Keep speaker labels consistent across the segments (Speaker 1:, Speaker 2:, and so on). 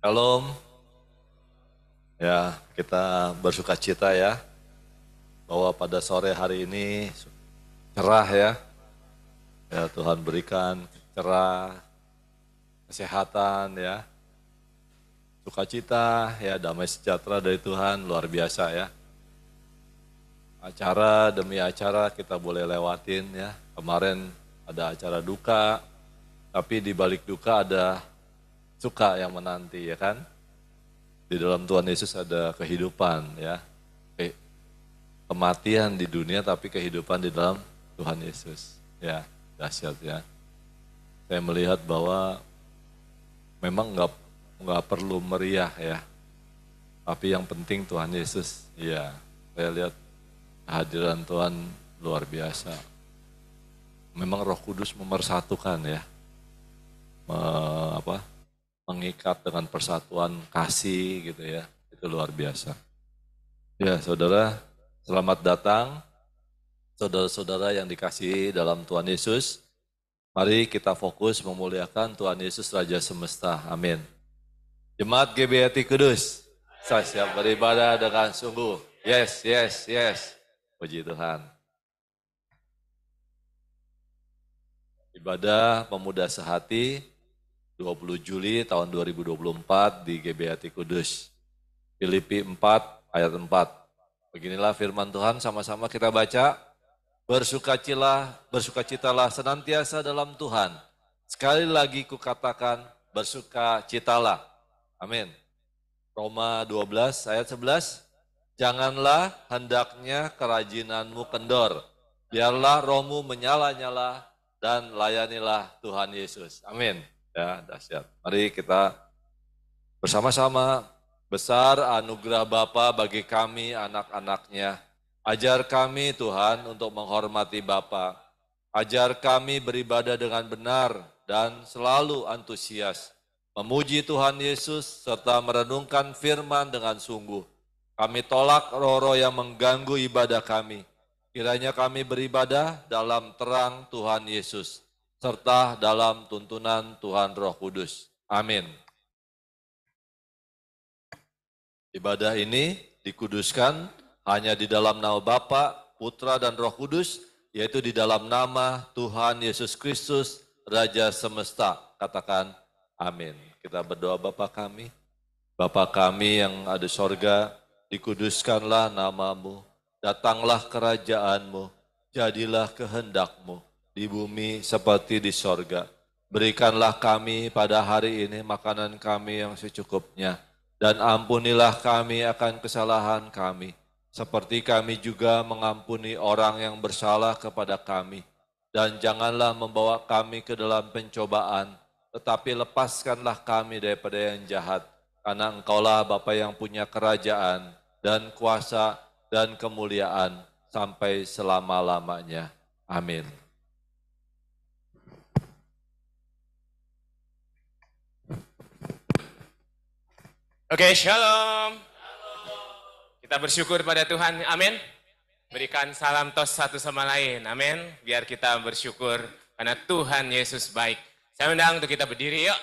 Speaker 1: Shalom, ya kita bersuka cita ya bahwa pada sore hari ini cerah ya, Tuhan berikan cerah, kesehatan ya, sukacita ya, damai sejahtera dari Tuhan luar biasa ya. Acara demi acara kita boleh lewatin ya, kemarin ada acara duka, tapi di balik duka ada suka yang menanti ya kan. Di dalam Tuhan Yesus ada kehidupan ya. Kematian di dunia tapi kehidupan di dalam Tuhan Yesus. Ya, dahsyat ya. Saya melihat bahwa memang nggak perlu meriah ya. Tapi yang penting Tuhan Yesus. Ya, saya lihat kehadiran Tuhan luar biasa. Memang Roh Kudus memersatukan ya. Mengikat dengan persatuan kasih gitu ya, itu luar biasa. Ya saudara, selamat datang saudara-saudara yang dikasihi dalam Tuhan Yesus. Mari kita fokus memuliakan Tuhan Yesus Raja Semesta, amin. Jemaat GBHT Kudus, saya siap beribadah dengan sungguh, yes, puji Tuhan. Ibadah pemuda sehati, 20 Juli tahun 2024 di GBHT Kudus. Filipi 4 ayat 4. Beginilah firman Tuhan, sama-sama kita baca. Bersukacitalah senantiasa dalam Tuhan. Sekali lagi kukatakan, bersukacitalah. Amin. Roma 12 ayat 11. Janganlah hendaknya kerajinanmu kendor. Biarlah rohmu menyala-nyala dan layanilah Tuhan Yesus. Amin. Ya, dahsyat. Mari kita bersama-sama, besar anugerah Bapa bagi kami anak-anaknya. Ajar kami Tuhan untuk menghormati Bapa. Ajar kami beribadah dengan benar dan selalu antusias. Memuji Tuhan Yesus serta merenungkan firman dengan sungguh. Kami tolak roh-roh yang mengganggu ibadah kami. Kiranya kami beribadah dalam terang Tuhan Yesus serta dalam tuntunan Tuhan Roh Kudus. Amin. Ibadah ini dikuduskan hanya di dalam nama Bapa, Putra dan Roh Kudus, yaitu di dalam nama Tuhan Yesus Kristus, Raja Semesta. Katakan amin. Kita berdoa Bapa kami. Bapa kami yang ada di sorga, dikuduskanlah namamu, datanglah kerajaanmu, jadilah kehendakmu di bumi seperti di sorga. Berikanlah kami pada hari ini makanan kami yang secukupnya, dan ampunilah kami akan kesalahan kami, seperti kami juga mengampuni orang yang bersalah kepada kami. Dan janganlah membawa kami ke dalam pencobaan, tetapi lepaskanlah kami daripada yang jahat, karena Engkaulah Bapa yang punya kerajaan dan kuasa dan kemuliaan sampai selama-lamanya. Amin.
Speaker 2: Oke, shalom. Kita bersyukur pada Tuhan, amin. Berikan salam tos satu sama lain, amin. Biar kita bersyukur karena Tuhan Yesus baik. Saya undang untuk kita berdiri yuk,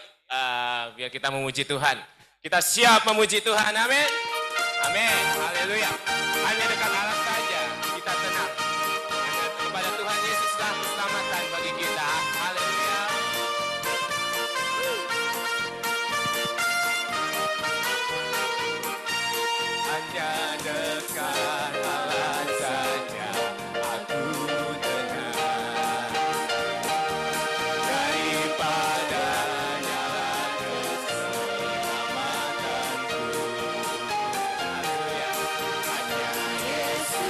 Speaker 2: biar kita memuji Tuhan. Kita siap memuji Tuhan, amin. Amin, haleluya. Hanya dekat Allah saja, kita tenang. Hanya kepada Tuhan Yesuslah keselamatan bagi kita, haleluya. Hanya dekat Allah saja, aku tenang. Daripadanya keselamatanku. Haleluya. Hanya Yesus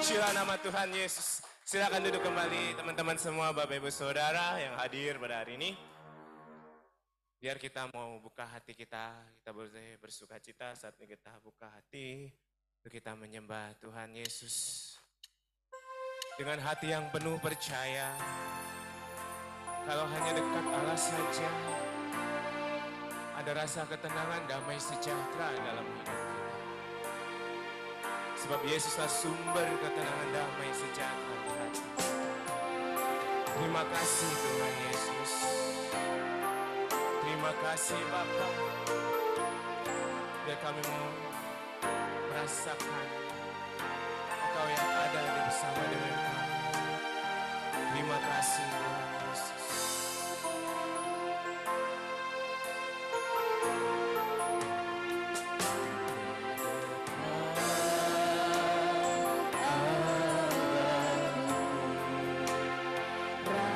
Speaker 2: Pujilah nama Tuhan Yesus. Silakan duduk kembali teman-teman semua, Bapak Ibu Saudara yang hadir pada hari ini. Biar kita mau buka hati kita boleh bersuka cita saat ini kita buka hati. Untuk kita menyembah Tuhan Yesus. Dengan hati yang penuh percaya. Kalau hanya dekat Allah saja. Ada rasa ketenangan, damai sejahtera dalam hidup kita. Sebab Yesuslah sumber ketenangan, damai sejahtera di hati kita. Terima kasih Tuhan Yesus. Terima kasih Bapa. Biar kami mau merasakan Engkau yang ada bersama dengan kami. Terima kasih Tuhan Yesus.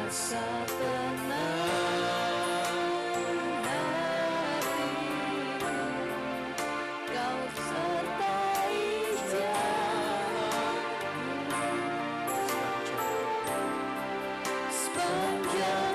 Speaker 3: Rasa tenang hatiku, Kau sertai jalanku sepanjang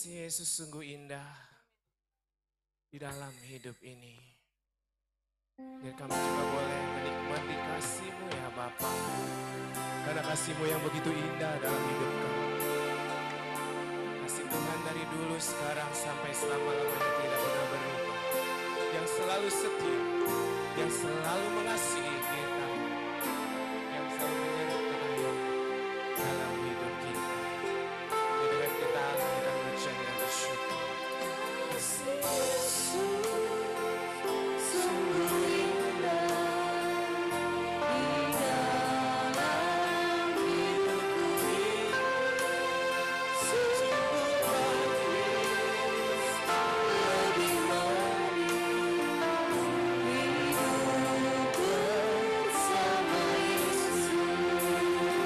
Speaker 2: Kasih Yesus sungguh indah di dalam hidup ini. Biar kami juga boleh menikmati kasih-Mu ya Bapa. Karena kasih-Mu yang begitu indah dalam hidup kami. Kasih Tuhan dari dulu, sekarang, sampai selama-lamanya tidak pernah berubah. Yang selalu setia, yang selalu mengasihi kita, yang selalu menyertai dalam hidup kita. Dengan kita berucap dan bersyukur.
Speaker 3: Yesus, sungguh indah di dalam hidupku ini. Sungguh manis, lebih manis hidup bersama Yesus. Yesus, nama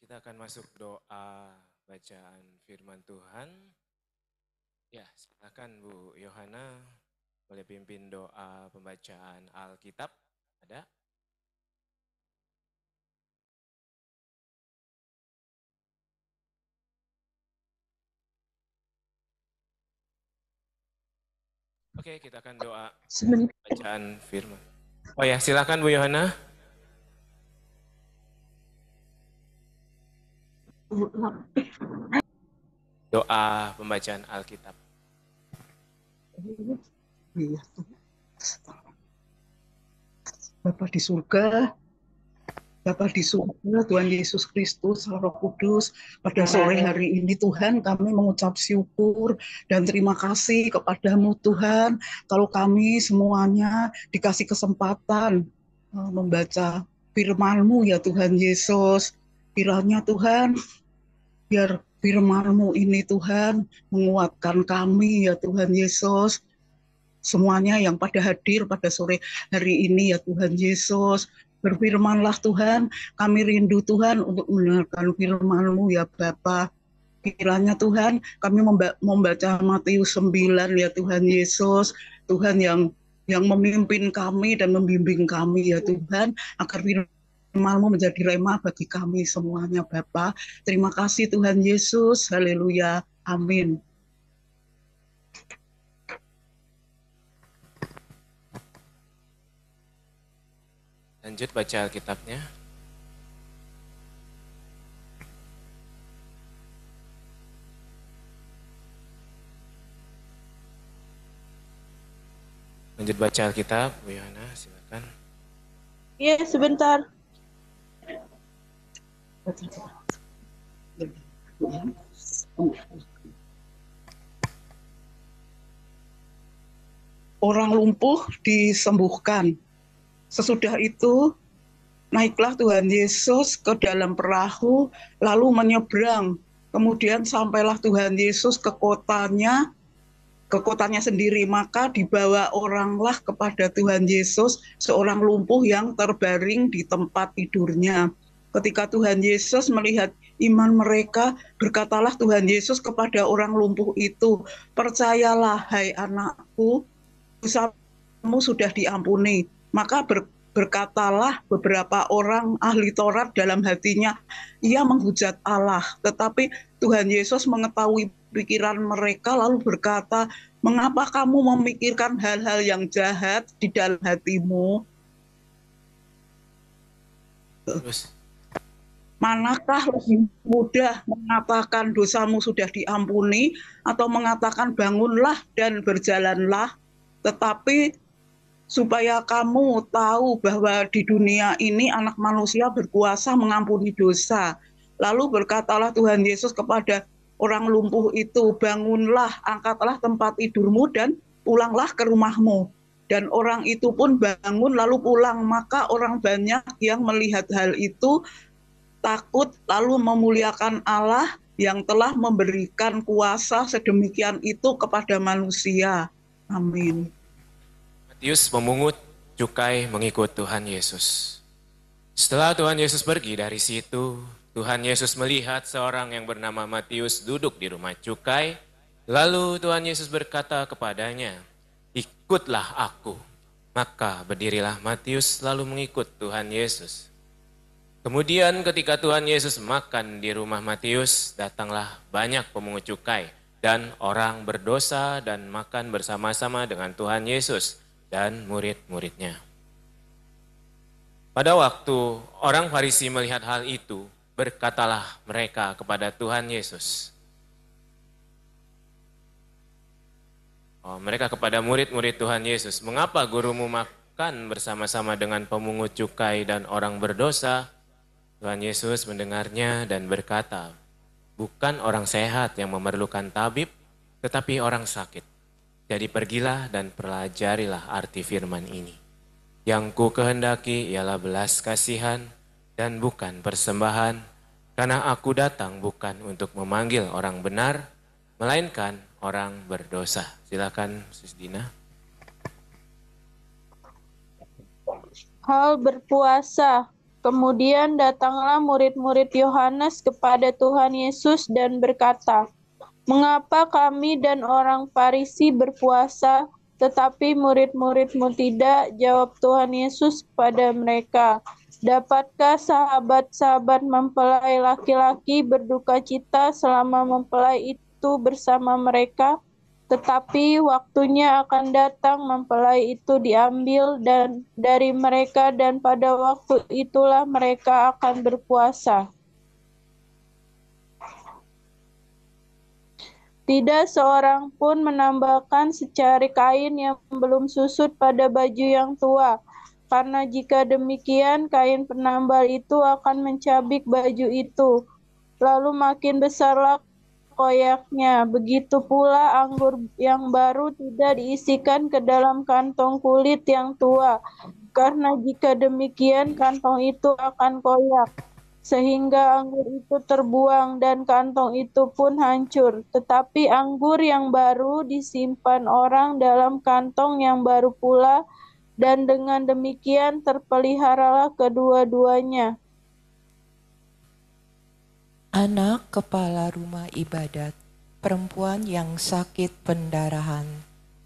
Speaker 2: Kita akan masuk doa bacaan firman Tuhan. Ya, silakan Bu Yohana boleh pimpin doa pembacaan Alkitab. Ada? Oke, kita akan doa bacaan firman. Oh ya, silakan Bu Yohana. Doa pembacaan Alkitab.
Speaker 4: Iya. Bapa di surga, Tuhan Yesus Kristus, Roh Kudus, pada sore hari ini Tuhan kami mengucap syukur dan terima kasih kepadamu Tuhan, kalau kami semuanya dikasih kesempatan membaca firman-Mu ya Tuhan Yesus. Kiranya Tuhan, biar firman-Mu ini Tuhan menguatkan kami ya Tuhan Yesus. Semuanya yang pada hadir pada sore hari ini ya Tuhan Yesus. Berfirmanlah Tuhan, kami rindu Tuhan untuk mendengarkan firman-Mu ya Bapa. Kiranya Tuhan kami membaca Matius 9 ya Tuhan Yesus. Tuhan yang memimpin kami dan membimbing kami ya Tuhan, agar firman-Mu menjadi rema bagi kami semuanya Bapa. Terima kasih Tuhan Yesus. Haleluya. Amin.
Speaker 2: Lanjut baca Alkitabnya. Lanjut baca Alkitab, Bu Yohana, silakan.
Speaker 5: Iya, sebentar.
Speaker 4: Orang lumpuh disembuhkan. Sesudah itu, naiklah Tuhan Yesus ke dalam perahu, lalu menyeberang. Kemudian sampailah Tuhan Yesus ke kotanya sendiri. Maka dibawa oranglah kepada Tuhan Yesus seorang lumpuh yang terbaring di tempat tidurnya. Ketika Tuhan Yesus melihat iman mereka, berkatalah Tuhan Yesus kepada orang lumpuh itu, "Percayalah, hai anakku, dosamu sudah diampuni." Maka berkatalah beberapa orang ahli Taurat dalam hatinya, ia menghujat Allah. Tetapi Tuhan Yesus mengetahui pikiran mereka lalu berkata, "Mengapa kamu memikirkan hal-hal yang jahat di dalam hatimu?
Speaker 2: Terus,
Speaker 4: Manakah lebih mudah mengatakan dosamu sudah diampuni atau mengatakan bangunlah dan berjalanlah? Tetapi supaya kamu tahu bahwa di dunia ini anak manusia berkuasa mengampuni dosa." Lalu berkatalah Tuhan Yesus kepada orang lumpuh itu, "Bangunlah, angkatlah tempat tidurmu dan pulanglah ke rumahmu." Dan orang itu pun bangun lalu pulang. Maka orang banyak yang melihat hal itu takut lalu memuliakan Allah yang telah memberikan kuasa sedemikian itu kepada manusia. Amin.
Speaker 2: Matius memungut cukai mengikut Tuhan Yesus. Setelah Tuhan Yesus pergi dari situ, Tuhan Yesus melihat seorang yang bernama Matius duduk di rumah cukai. Lalu Tuhan Yesus berkata kepadanya, "Ikutlah aku." Maka berdirilah Matius lalu mengikut Tuhan Yesus. Kemudian ketika Tuhan Yesus makan di rumah Matius, datanglah banyak pemungut cukai dan orang berdosa dan makan bersama-sama dengan Tuhan Yesus dan murid-muridnya. Pada waktu orang Farisi melihat hal itu, berkatalah mereka kepada Tuhan Yesus. Mereka kepada murid-murid Tuhan Yesus, "Mengapa gurumu makan bersama-sama dengan pemungut cukai dan orang berdosa?" Tuhan Yesus mendengarnya dan berkata, "Bukan orang sehat yang memerlukan tabib, tetapi orang sakit. Jadi pergilah dan pelajarilah arti firman ini. Yang ku kehendaki ialah belas kasihan dan bukan persembahan, karena aku datang bukan untuk memanggil orang benar, melainkan orang berdosa." Silakan Sis Dina.
Speaker 5: Hal berpuasa. Kemudian datanglah murid-murid Yohanes kepada Tuhan Yesus dan berkata, "Mengapa kami dan orang Farisi berpuasa, tetapi murid-muridmu tidak?" Jawab Tuhan Yesus pada mereka, "Dapatkah sahabat-sahabat mempelai laki-laki berduka cita selama mempelai itu bersama mereka? Tetapi waktunya akan datang mempelai itu diambil dari mereka dan pada waktu itulah mereka akan berpuasa. Tidak seorang pun menambahkan secari kain yang belum susut pada baju yang tua, karena jika demikian kain penambal itu akan mencabik baju itu, lalu makin besarlah koyaknya. Begitu pula anggur yang baru tidak diisikan ke dalam kantong kulit yang tua, karena jika demikian kantong itu akan koyak, sehingga anggur itu terbuang dan kantong itu pun hancur. Tetapi anggur yang baru disimpan orang dalam kantong yang baru pula, dan dengan demikian terpeliharalah kedua-duanya.
Speaker 3: Anak kepala rumah ibadat, perempuan yang sakit pendarahan.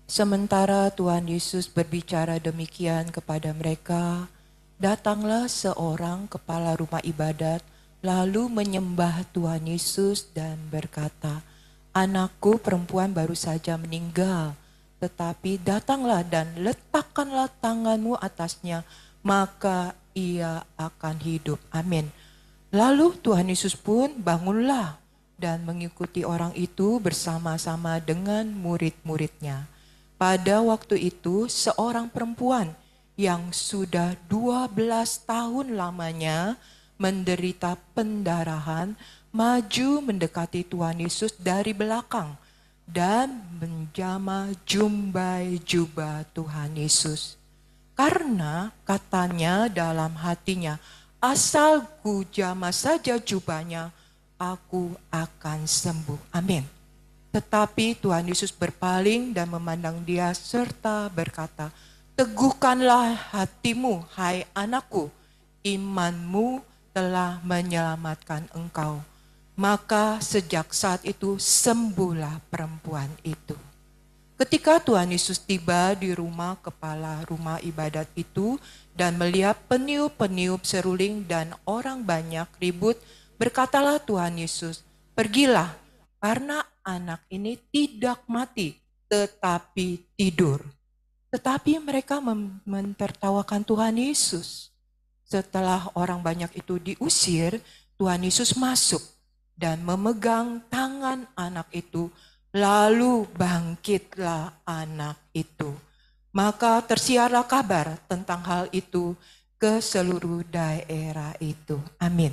Speaker 3: Sementara Tuhan Yesus berbicara demikian kepada mereka, datanglah seorang kepala rumah ibadat, lalu menyembah Tuhan Yesus dan berkata, "Anakku perempuan baru saja meninggal, tetapi datanglah dan letakkanlah tanganmu atasnya, maka ia akan hidup." Amin. Lalu Tuhan Yesus pun bangunlah dan mengikuti orang itu bersama-sama dengan murid-muridnya. Pada waktu itu seorang perempuan yang sudah 12 tahun lamanya menderita pendarahan maju mendekati Tuhan Yesus dari belakang dan menjamah jumbai jubah Tuhan Yesus. Karena katanya dalam hatinya, asal ku jamah saja jubahnya, aku akan sembuh. Amin. Tetapi Tuhan Yesus berpaling dan memandang dia serta berkata, teguhkanlah hatimu, hai anakku, imanmu telah menyelamatkan engkau. Maka sejak saat itu sembuhlah perempuan itu. Ketika Tuhan Yesus tiba di rumah kepala rumah ibadat itu dan melihat peniup-peniup seruling dan orang banyak ribut, berkatalah Tuhan Yesus, pergilah, karena anak ini tidak mati, tetapi tidur. Tetapi mereka mentertawakan Tuhan Yesus. Setelah orang banyak itu diusir, Tuhan Yesus masuk dan memegang tangan anak itu, lalu bangkitlah anak itu. Maka tersiarlah kabar tentang hal itu ke seluruh daerah itu. Amin.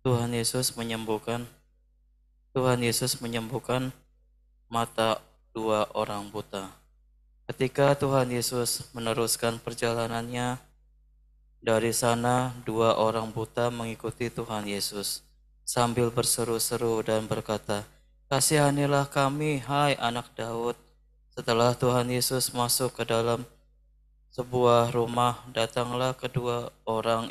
Speaker 6: Tuhan Yesus menyembuhkan. Tuhan Yesus menyembuhkan mata dua orang buta. Ketika Tuhan Yesus meneruskan perjalanannya, dari sana dua orang buta mengikuti Tuhan Yesus sambil berseru-seru dan berkata, kasihanilah kami, hai anak Daud. Setelah Tuhan Yesus masuk ke dalam sebuah rumah, datanglah kedua orang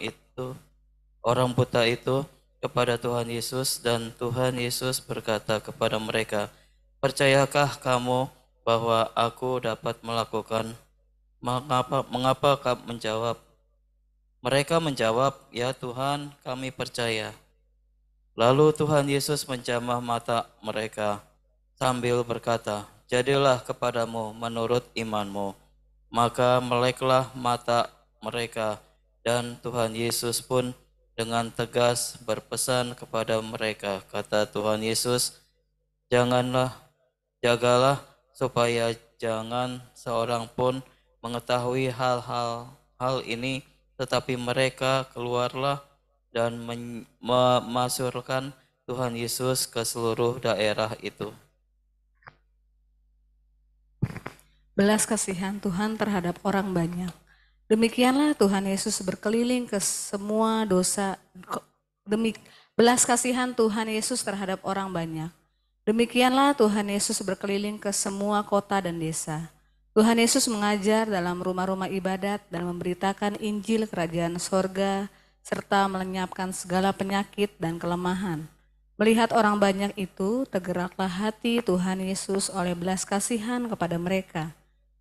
Speaker 6: buta itu kepada Tuhan Yesus, dan Tuhan Yesus berkata kepada mereka, percayakah kamu bahwa aku dapat melakukan? Mengapa kamu menjawab? Mereka menjawab, ya Tuhan, kami percaya. Lalu Tuhan Yesus menjamah mata mereka sambil berkata, jadilah kepadamu menurut imanmu. Maka meleklah mata mereka, dan Tuhan Yesus pun dengan tegas berpesan kepada mereka, kata Tuhan Yesus, jagalah supaya jangan seorang pun mengetahui hal ini, tetapi mereka keluarlah dan memasukkan Tuhan Yesus ke seluruh daerah itu.
Speaker 7: Belas kasihan Tuhan terhadap orang banyak. Demikianlah Tuhan Yesus berkeliling ke semua dosa. Belas kasihan Tuhan Yesus terhadap orang banyak. Demikianlah Tuhan Yesus berkeliling ke semua kota dan desa. Tuhan Yesus mengajar dalam rumah-rumah ibadat dan memberitakan Injil Kerajaan Sorga, serta melenyapkan segala penyakit dan kelemahan. Melihat orang banyak itu, tergeraklah hati Tuhan Yesus oleh belas kasihan kepada mereka,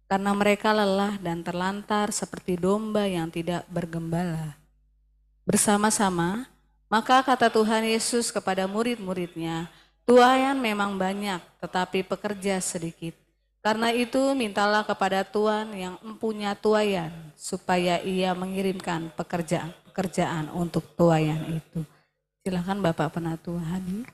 Speaker 7: karena mereka lelah dan terlantar seperti domba yang tidak bergembala. Bersama-sama, maka kata Tuhan Yesus kepada murid-muridnya, tuaian memang banyak, tetapi pekerja sedikit. Karena itu mintalah kepada Tuhan yang mempunyai tuaian, supaya ia mengirimkan pekerjaan untuk tuaian itu. Silakan Bapak Penatua hadir.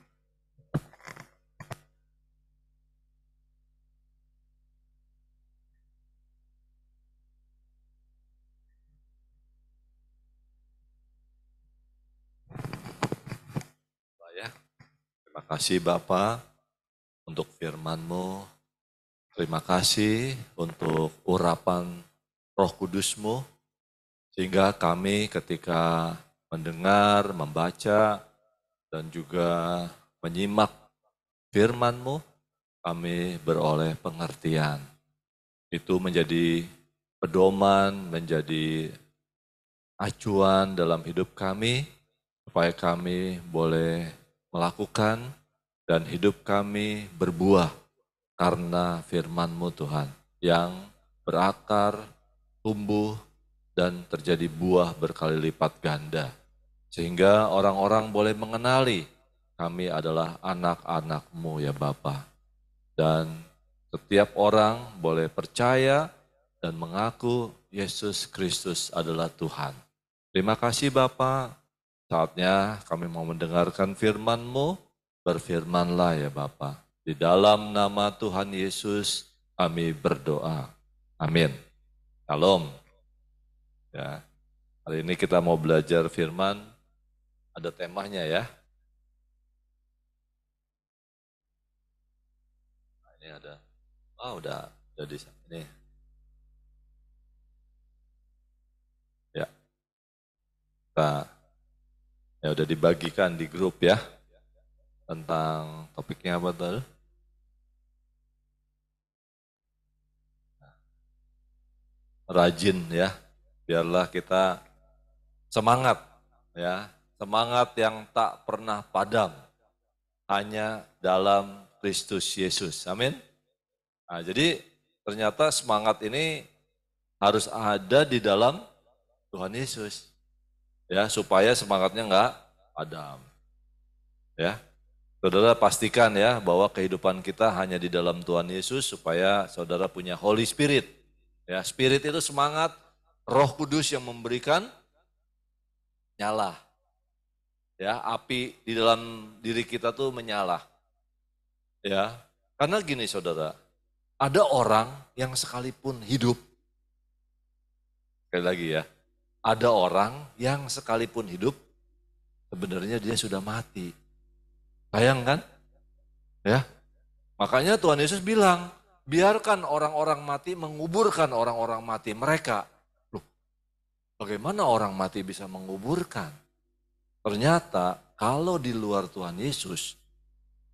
Speaker 1: Terima kasih Bapak untuk firman-Mu. Terima kasih untuk urapan Roh Kudus-Mu, sehingga kami ketika mendengar, membaca, dan juga menyimak firman-Mu, kami beroleh pengertian. Itu menjadi pedoman, menjadi acuan dalam hidup kami, supaya kami boleh melakukan dan hidup kami berbuah karena firman-Mu Tuhan, yang berakar, tumbuh, dan terjadi buah berkali lipat ganda. Sehingga orang-orang boleh mengenali kami adalah anak-anak-Mu ya Bapa. Dan setiap orang boleh percaya dan mengaku Yesus Kristus adalah Tuhan. Terima kasih Bapak. Saatnya kami mau mendengarkan firman-Mu. Berfirmanlah ya Bapak. Di dalam nama Tuhan Yesus kami berdoa. Amin. Shalom. Ya, hari ini kita mau belajar firman. Ada temanya ya. Nah, ini ada. Udah di sini. Ya. Ya udah dibagikan di grup ya. Tentang topiknya apa tadi? Rajin ya. Biarlah kita semangat ya. Semangat yang tak pernah padam. Hanya dalam Kristus Yesus. Amin. Nah, jadi ternyata semangat ini harus ada di dalam Tuhan Yesus. Ya, supaya semangatnya enggak padam. Ya. Saudara pastikan ya bahwa kehidupan kita hanya di dalam Tuhan Yesus supaya saudara punya Holy Spirit. Ya, Spirit itu semangat, Roh Kudus yang memberikan nyala. Ya, api di dalam diri kita tuh menyala. Ya. Karena gini saudara, ada orang yang sekalipun hidup, sekali lagi ya, ada orang yang sekalipun hidup, sebenarnya dia sudah mati. Sayang kan? Ya, makanya Tuhan Yesus bilang, biarkan orang-orang mati menguburkan orang-orang mati mereka. Loh, bagaimana orang mati bisa menguburkan? Ternyata kalau di luar Tuhan Yesus,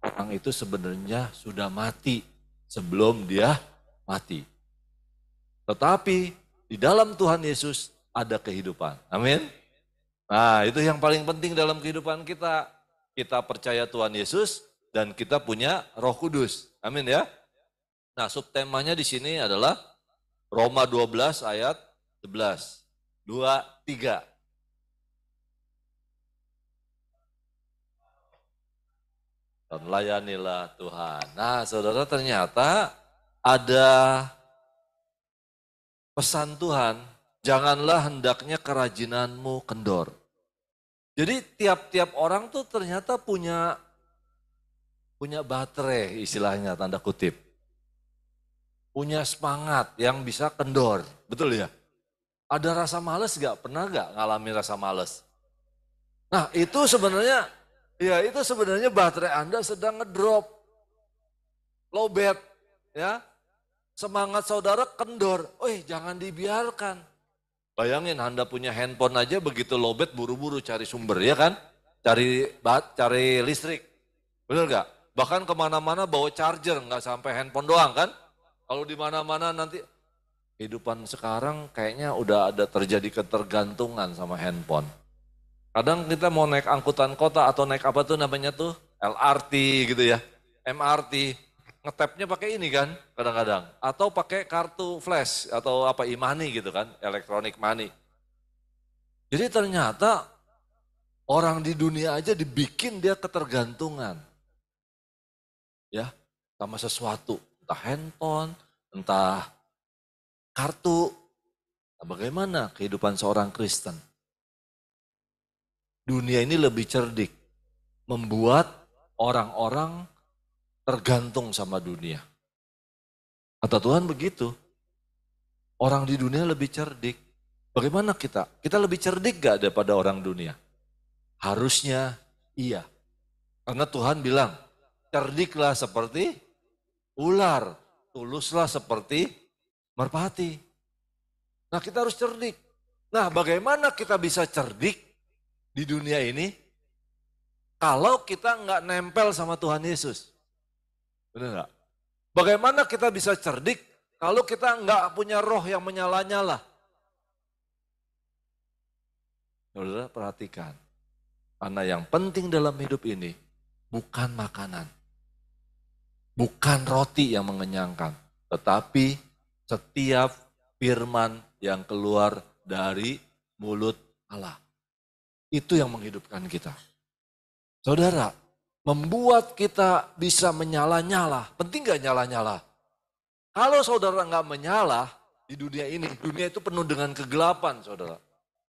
Speaker 1: orang itu sebenarnya sudah mati sebelum dia mati. Tetapi di dalam Tuhan Yesus ada kehidupan. Amin. Nah, itu yang paling penting dalam kehidupan kita. Kita percaya Tuhan Yesus dan kita punya Roh Kudus. Amin ya. Nah, subtemanya di sini adalah Roma 12 ayat 11. 2, 3. Dan layanilah Tuhan. Nah, saudara, ternyata ada pesan Tuhan, janganlah hendaknya kerajinanmu kendor. Jadi tiap-tiap orang tuh ternyata punya baterai, istilahnya tanda kutip. Punya semangat yang bisa kendor, betul ya? Ada rasa males gak? Pernah gak ngalamin rasa males? Nah, itu sebenarnya baterai Anda sedang ngedrop, lowbat, ya. Semangat saudara kendor, jangan dibiarkan. Bayangin Anda punya handphone aja begitu lowbat buru-buru cari sumber, ya kan? Cari listrik, benar gak? Bahkan kemana-mana bawa charger, nggak sampai handphone doang kan? Kalau di mana-mana nanti, kehidupan sekarang kayaknya udah ada terjadi ketergantungan sama handphone. Kadang kita mau naik angkutan kota atau naik apa tuh namanya tuh LRT gitu ya, MRT, ngetapnya pakai ini kan kadang-kadang. Atau pakai kartu flash atau apa e-money gitu kan, electronic money. Jadi ternyata orang di dunia aja dibikin dia ketergantungan. Ya, sama sesuatu, entah handphone, entah kartu. Nah, bagaimana kehidupan seorang Kristen? Dunia ini lebih cerdik, membuat orang-orang tergantung sama dunia. Kata Tuhan begitu, orang di dunia lebih cerdik. Bagaimana kita? Kita lebih cerdik gak daripada orang dunia? Harusnya iya. Karena Tuhan bilang, cerdiklah seperti ular, tuluslah seperti merpati. Nah, kita harus cerdik. Nah, bagaimana kita bisa cerdik di dunia ini kalau kita nggak nempel sama Tuhan Yesus? Benar nggak? Bagaimana kita bisa cerdik kalau kita nggak punya roh yang menyala-nyala? Saudara perhatikan, karena yang penting dalam hidup ini bukan makanan, bukan roti yang mengenyangkan, tetapi setiap firman yang keluar dari mulut Allah. Itu yang menghidupkan kita. Saudara, membuat kita bisa menyala-nyala. Penting gak nyala-nyala? Kalau saudara nggak menyala, di dunia ini. Dunia itu penuh dengan kegelapan, saudara.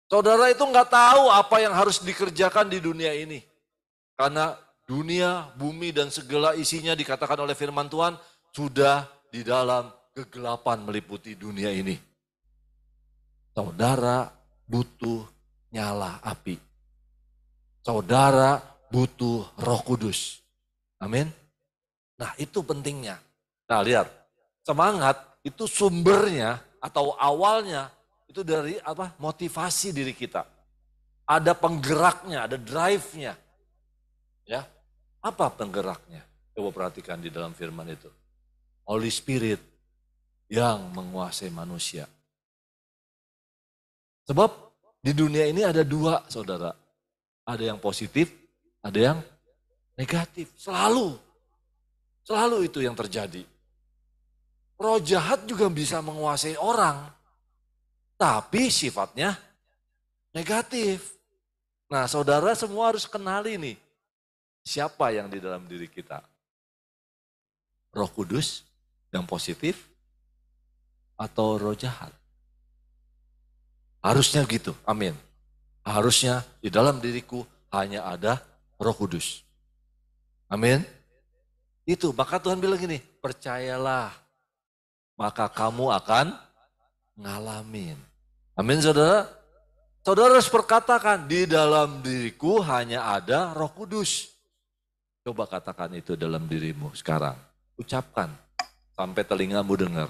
Speaker 1: Saudara itu nggak tahu apa yang harus dikerjakan di dunia ini. Karena dunia, bumi, dan segala isinya dikatakan oleh firman Tuhan sudah di dalam kegelapan meliputi dunia ini. Saudara butuh nyala api. Saudara butuh Roh Kudus. Amin. Nah, itu pentingnya. Nah, lihat. Semangat itu sumbernya atau awalnya itu dari apa? Motivasi diri kita. Ada penggeraknya, ada drive-nya. Ya. Apa penggeraknya? Coba perhatikan di dalam firman itu. Holy Spirit yang menguasai manusia. Sebab di dunia ini ada dua, saudara. Ada yang positif, ada yang negatif. Selalu itu yang terjadi. Roh jahat juga bisa menguasai orang, tapi sifatnya negatif. Nah, saudara semua harus kenali nih, siapa yang di dalam diri kita. Roh Kudus yang positif atau roh jahat? Harusnya gitu, amin. Harusnya di dalam diriku hanya ada Roh Kudus. Amin. Itu, maka Tuhan bilang gini, percayalah, maka kamu akan ngalamin. Amin, saudara. Saudara harus berkatakan, di dalam diriku hanya ada Roh Kudus. Coba katakan itu dalam dirimu sekarang. Ucapkan, sampai telingamu dengar.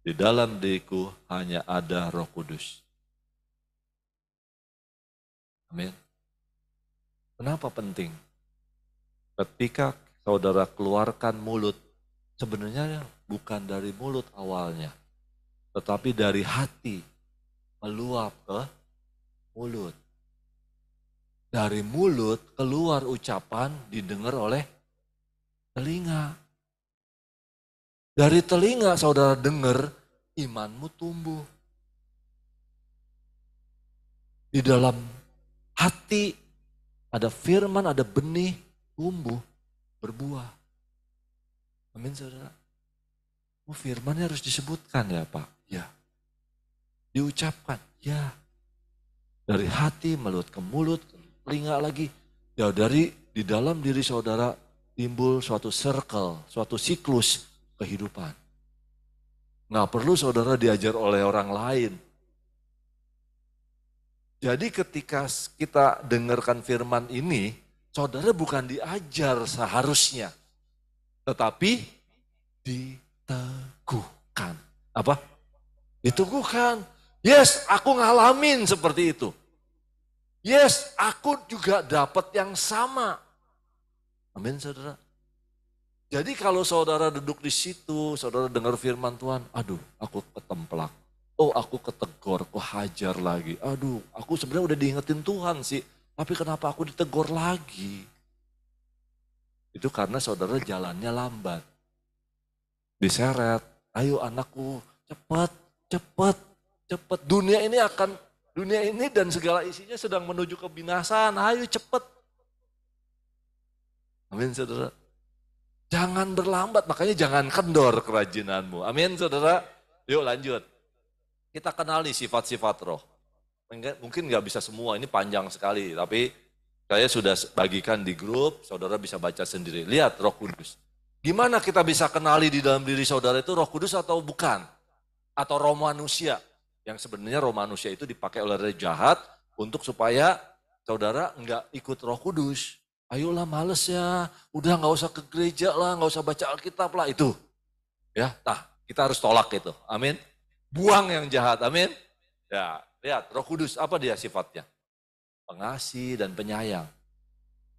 Speaker 1: Di dalam diriku hanya ada Roh Kudus. Amin. Kenapa penting? Ketika saudara keluarkan mulut, sebenarnya bukan dari mulut awalnya, tetapi dari hati meluap ke mulut. Dari mulut keluar ucapan didengar oleh telinga. Dari telinga saudara dengar, imanmu tumbuh. Di dalam hati ada firman, ada benih, tumbuh, berbuah. Amin, saudara. Oh, firmannya harus disebutkan ya, Pak? Ya. Diucapkan, ya. Dari hati meluap ke mulut, ke telinga lagi. Ya, dari di dalam diri saudara timbul suatu circle, suatu siklus kehidupan. Nggak perlu saudara diajar oleh orang lain. Jadi ketika kita dengarkan firman ini, saudara bukan diajar seharusnya, tetapi diteguhkan. Apa? Diteguhkan. Yes, aku ngalamin seperti itu. Yes, aku juga dapat yang sama. Amin, saudara. Jadi kalau saudara duduk di situ, saudara dengar firman Tuhan, aduh, aku ketemplak. Oh, aku ketegor, aku hajar lagi. Aduh, aku sebenarnya udah diingetin Tuhan sih, tapi kenapa aku ditegur lagi? Itu karena saudara jalannya lambat. Diseret, ayo anakku, cepat, cepat, cepat. Dunia ini dan segala isinya sedang menuju kebinasaan, ayo cepat. Amin, saudara. Jangan berlambat, makanya jangan kendor kerajinanmu. Amin, saudara. Yuk lanjut. Kita kenali sifat-sifat roh. Mungkin nggak bisa semua, ini panjang sekali. Tapi saya sudah bagikan di grup, saudara bisa baca sendiri. Lihat Roh Kudus. Gimana kita bisa kenali di dalam diri saudara itu Roh Kudus atau bukan? Atau roh manusia. Yang sebenarnya roh manusia itu dipakai oleh roh jahat untuk supaya saudara nggak ikut Roh Kudus. Ayolah males ya, udah nggak usah ke gereja lah, nggak usah baca Alkitab lah, itu. Ya, nah kita harus tolak itu, amin. Buang yang jahat, amin. Ya, lihat Roh Kudus, apa dia sifatnya? Pengasih dan penyayang.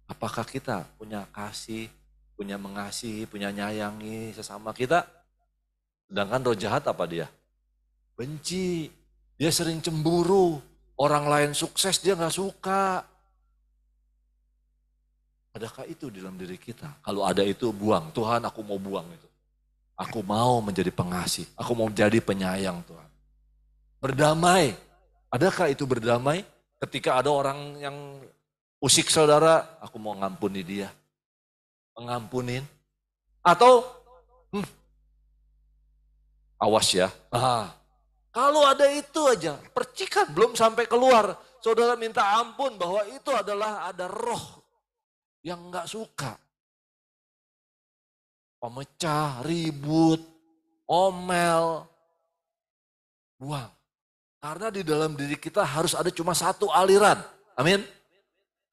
Speaker 1: Apakah kita punya kasih, punya mengasihi, punya nyayangi sesama kita? Sedangkan roh jahat apa dia? Benci, dia sering cemburu, orang lain sukses dia nggak suka. Adakah itu di dalam diri kita? Kalau ada itu buang, Tuhan aku mau buang itu. Aku mau menjadi pengasih, aku mau menjadi penyayang Tuhan. Berdamai, adakah itu berdamai? Ketika ada orang yang usik saudara, aku mau ngampuni dia. mengampunin. Atau, awas ya. Kalau ada itu aja, percikan belum sampai keluar. Saudara minta ampun bahwa itu adalah ada roh yang nggak suka. Pemecah, ribut, omel, buang. Karena di dalam diri kita harus ada cuma satu aliran. Amin.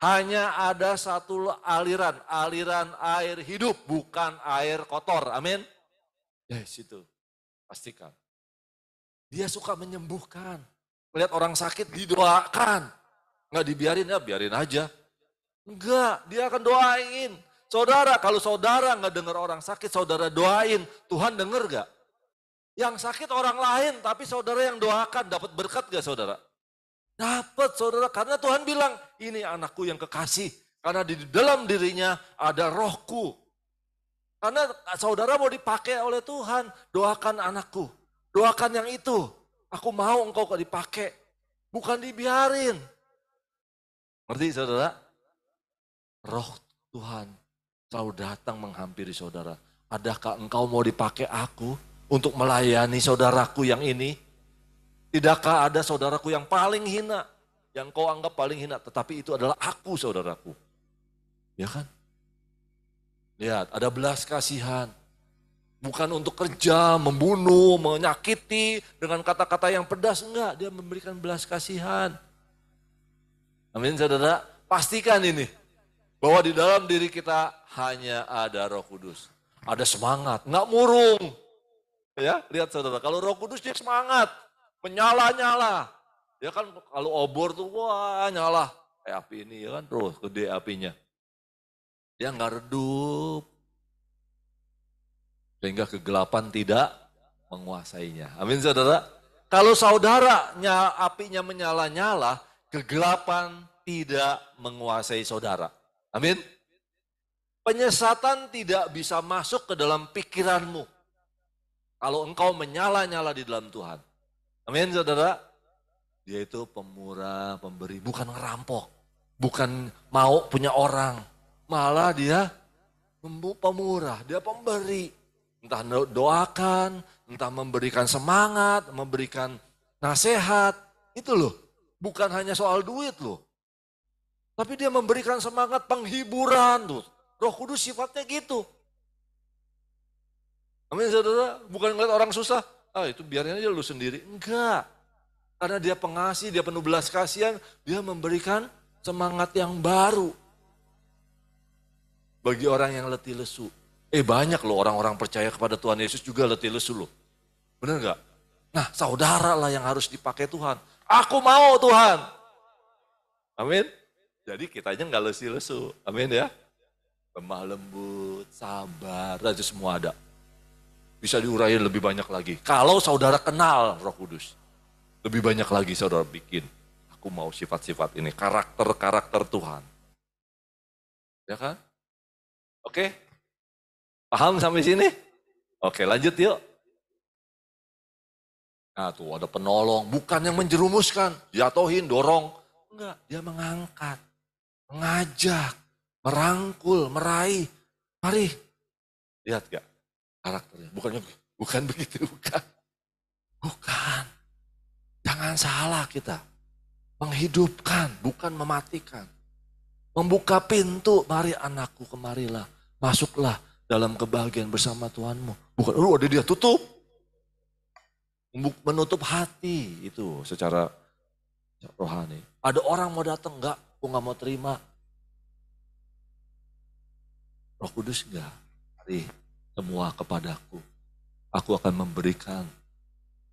Speaker 1: Hanya ada satu aliran, aliran air hidup, bukan air kotor. Amin. Yes, itu. Pastikan. Dia suka menyembuhkan. Melihat orang sakit didoakan. Enggak dibiarin, ya biarin aja. Enggak, dia akan doain. Saudara, kalau saudara enggak dengar orang sakit, saudara doain. Tuhan dengar enggak? Yang sakit orang lain, tapi saudara yang doakan, dapat berkat enggak saudara? Dapat saudara, karena Tuhan bilang, ini anakku yang kekasih. Karena di dalam dirinya ada rohku. Karena saudara mau dipakai oleh Tuhan, doakan anakku. Doakan yang itu. Aku mau engkau dipakai. Bukan dibiarin. Ngerti saudara? Roh Tuhan selalu datang menghampiri saudara. Adakah engkau mau dipakai aku untuk melayani saudaraku yang ini? Tidakkah ada saudaraku yang paling hina? Yang kau anggap paling hina. Tetapi itu adalah aku saudaraku. Ya kan? Lihat, ada belas kasihan. Bukan untuk kerja, membunuh, menyakiti dengan kata-kata yang pedas. Enggak, dia memberikan belas kasihan. Amin saudara. Pastikan ini. Bahwa di dalam diri kita hanya ada Roh Kudus. Ada semangat, enggak murung. Ya, lihat saudara. Kalau Roh Kudus dia semangat. Menyala-nyala. Ya kan kalau obor tuh wah nyala. Kayak api ini ya kan terus gede apinya. Dia enggak redup. Sehingga kegelapan tidak menguasainya. Amin saudara. Kalau saudaranya apinya menyala-nyala, kegelapan tidak menguasai saudara. Amin. Penyesatan tidak bisa masuk ke dalam pikiranmu. Kalau engkau menyala-nyala di dalam Tuhan. Amin saudara. Dia itu pemurah, pemberi, bukan ngerampok. Bukan mau punya orang. Malah dia pemurah, dia pemberi. Entah doakan, entah memberikan semangat, memberikan nasihat. Itu loh, bukan hanya soal duit loh. Tapi dia memberikan semangat penghiburan tuh. Roh Kudus sifatnya gitu. Amin saudara, bukan ngeliat orang susah. Itu biarin aja lu sendiri. Enggak. Karena dia pengasih, dia penuh belas kasihan, dia memberikan semangat yang baru. Bagi orang yang letih lesu. Banyak loh orang-orang percaya kepada Tuhan Yesus juga letih lesu loh. Benar gak? Nah saudara lah yang harus dipakai Tuhan. Aku mau Tuhan. Amin. Jadi kitanya gak letih lesu. Amin ya. Lemah lembut, sabar, itu semua ada. Bisa diuraikan lebih banyak lagi. Kalau saudara kenal Roh Kudus. Lebih banyak lagi saudara bikin. Aku mau sifat-sifat ini, karakter-karakter Tuhan. Ya kan? Oke? Paham sampai sini? Oke lanjut yuk. Nah tuh ada penolong, bukan yang menjerumuskan, jatuhin, dorong. Enggak, dia mengangkat, mengajak, merangkul, meraih. Mari, lihat gak karakternya? Bukan begitu, bukan. Bukan. Jangan salah kita. Menghidupkan, bukan mematikan. Membuka pintu, mari anakku kemarilah, masuklah dalam kebahagiaan bersama Tuhanmu. Bukan, ada dia tutup. Menutup hati itu secara rohani. Ada orang mau datang, enggak, aku enggak mau terima. Roh Kudus enggak, mari semua kepadaku. Aku akan memberikan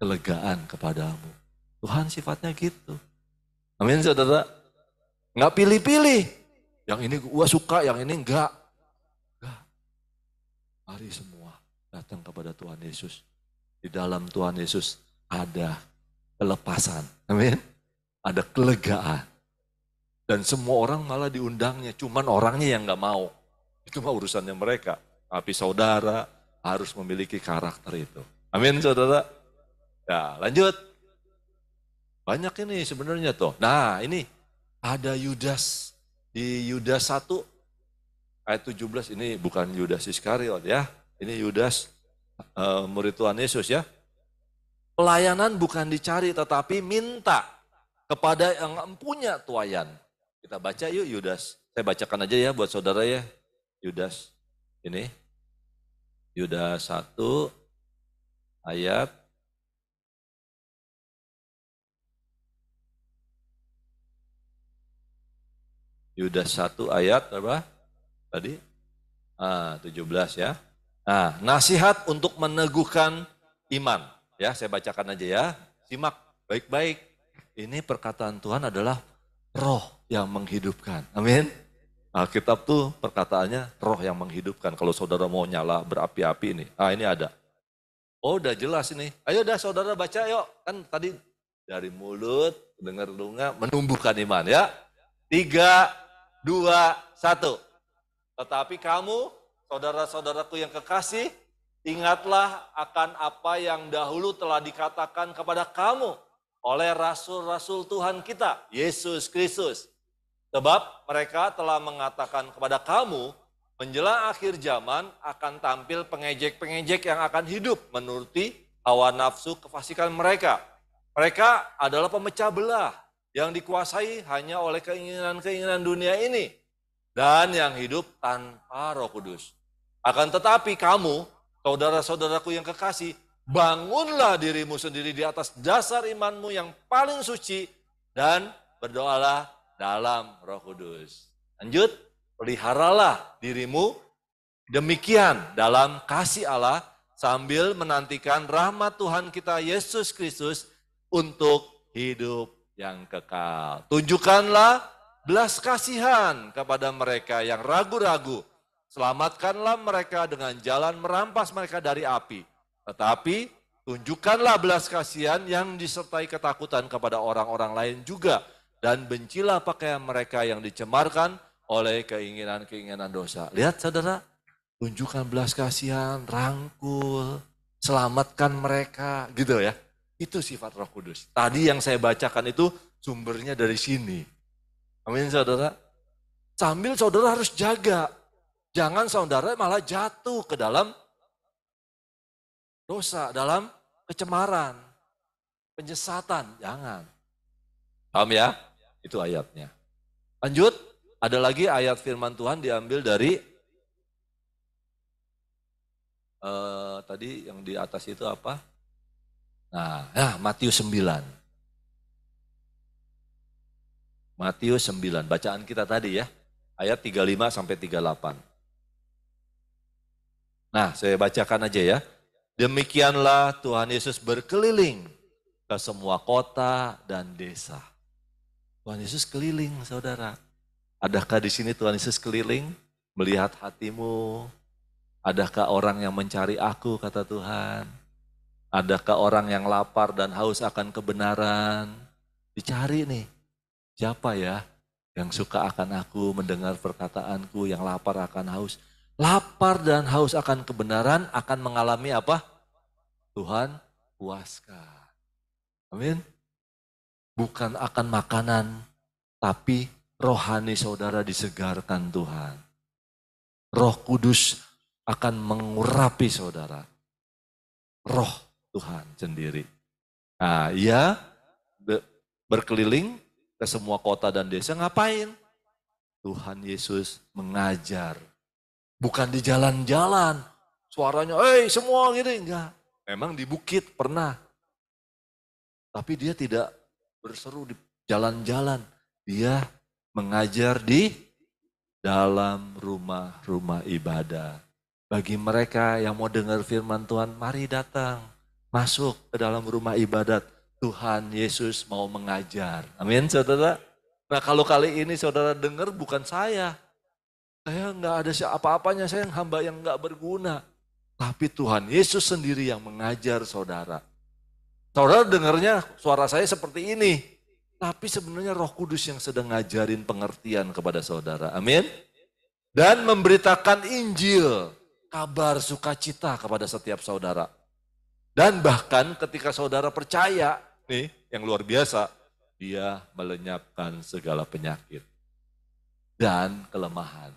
Speaker 1: kelegaan kepadamu. Tuhan sifatnya gitu. Amin saudara. Enggak pilih-pilih. Yang ini gua suka, yang ini enggak. Mari semua datang kepada Tuhan Yesus. Di dalam Tuhan Yesus ada kelepasan. Amin. Ada kelegaan. Dan semua orang malah diundangnya. Cuman orangnya yang gak mau. Itu mah urusannya mereka. Tapi saudara harus memiliki karakter itu. Amin saudara. Ya lanjut. Banyak ini sebenarnya tuh. Nah ini ada Yudas. Di Yudas 1 ayat 17 ini bukan Yudas Iskariot ya. Ini Yudas murid Tuhan Yesus ya. Pelayanan bukan dicari tetapi minta kepada yang punya tuayan. Kita baca yuk Yudas. Saya bacakan aja ya buat saudara ya. Yudas ini. Yudas 1 ayat Yudas 1 ayat berapa? Tadi? 17 ya. Nah, nasihat untuk meneguhkan iman. Ya, saya bacakan aja ya. Simak baik-baik. Ini perkataan Tuhan adalah roh yang menghidupkan. Amin. Alkitab tuh perkataannya roh yang menghidupkan. Kalau saudara mau nyala berapi-api ini. Ini ada. Oh udah jelas ini. Ayo dah saudara baca yuk. Kan tadi dari mulut, dengar dengar menumbuhkan iman ya. 3, 2, 1. Tetapi kamu, saudara-saudaraku yang kekasih, ingatlah akan apa yang dahulu telah dikatakan kepada kamu oleh rasul-rasul Tuhan kita, Yesus Kristus. Sebab mereka telah mengatakan kepada kamu, menjelang akhir zaman akan tampil pengejek-pengejek yang akan hidup menuruti hawa nafsu kefasikan mereka. Mereka adalah pemecah belah yang dikuasai hanya oleh keinginan-keinginan dunia ini. Dan yang hidup tanpa Roh Kudus. Akan tetapi kamu, saudara-saudaraku yang kekasih, bangunlah dirimu sendiri di atas dasar imanmu yang paling suci dan berdoalah dalam Roh Kudus. Lanjut, peliharalah dirimu demikian dalam kasih Allah sambil menantikan rahmat Tuhan kita Yesus Kristus untuk hidup yang kekal. Tunjukkanlah belas kasihan kepada mereka yang ragu-ragu. Selamatkanlah mereka dengan jalan merampas mereka dari api. Tetapi tunjukkanlah belas kasihan yang disertai ketakutan kepada orang-orang lain juga. Dan bencilah pakaian mereka yang dicemarkan oleh keinginan-keinginan dosa. Lihat saudara, tunjukkan belas kasihan, rangkul, selamatkan mereka gitu ya. Itu sifat Roh Kudus. Tadi yang saya bacakan itu sumbernya dari sini. Amin saudara. Sambil saudara harus jaga. Jangan saudara malah jatuh ke dalam dosa, dalam kecemaran, penyesatan. Jangan. Paham ya? Itu ayatnya. Lanjut, ada lagi ayat firman Tuhan diambil dari tadi yang di atas itu apa? Nah, Matius 9. Matius 9, bacaan kita tadi ya, ayat 35 sampai 38. Nah, saya bacakan aja ya. Demikianlah Tuhan Yesus berkeliling ke semua kota dan desa. Tuhan Yesus keliling, saudara. Adakah di sini Tuhan Yesus keliling melihat hatimu? Adakah orang yang mencari aku, kata Tuhan? Adakah orang yang lapar dan haus akan kebenaran? Dicari nih. Siapa ya yang suka akan aku, mendengar perkataanku, yang lapar akan haus. Lapar dan haus akan kebenaran akan mengalami apa? Tuhan puaskan. Amin. Bukan akan makanan, tapi rohani saudara disegarkan Tuhan. Roh Kudus akan mengurapi saudara. Roh Tuhan sendiri. Nah, ia berkeliling ke semua kota dan desa, ngapain? Tuhan Yesus mengajar. Bukan di jalan-jalan, suaranya, semua gitu, enggak. Memang di bukit pernah. Tapi dia tidak berseru di jalan-jalan. Dia mengajar di dalam rumah-rumah ibadah. Bagi mereka yang mau dengar firman Tuhan, mari datang, masuk ke dalam rumah ibadat. Tuhan Yesus mau mengajar. Amin saudara. Nah kalau kali ini saudara dengar bukan saya. Saya nggak ada apa-apanya, saya yang hamba yang nggak berguna. Tapi Tuhan Yesus sendiri yang mengajar saudara. Saudara dengarnya suara saya seperti ini. Tapi sebenarnya Roh Kudus yang sedang ngajarin pengertian kepada saudara. Amin. Dan memberitakan Injil, kabar sukacita kepada setiap saudara. Dan bahkan ketika saudara percaya, nih yang luar biasa, dia melenyapkan segala penyakit dan kelemahan.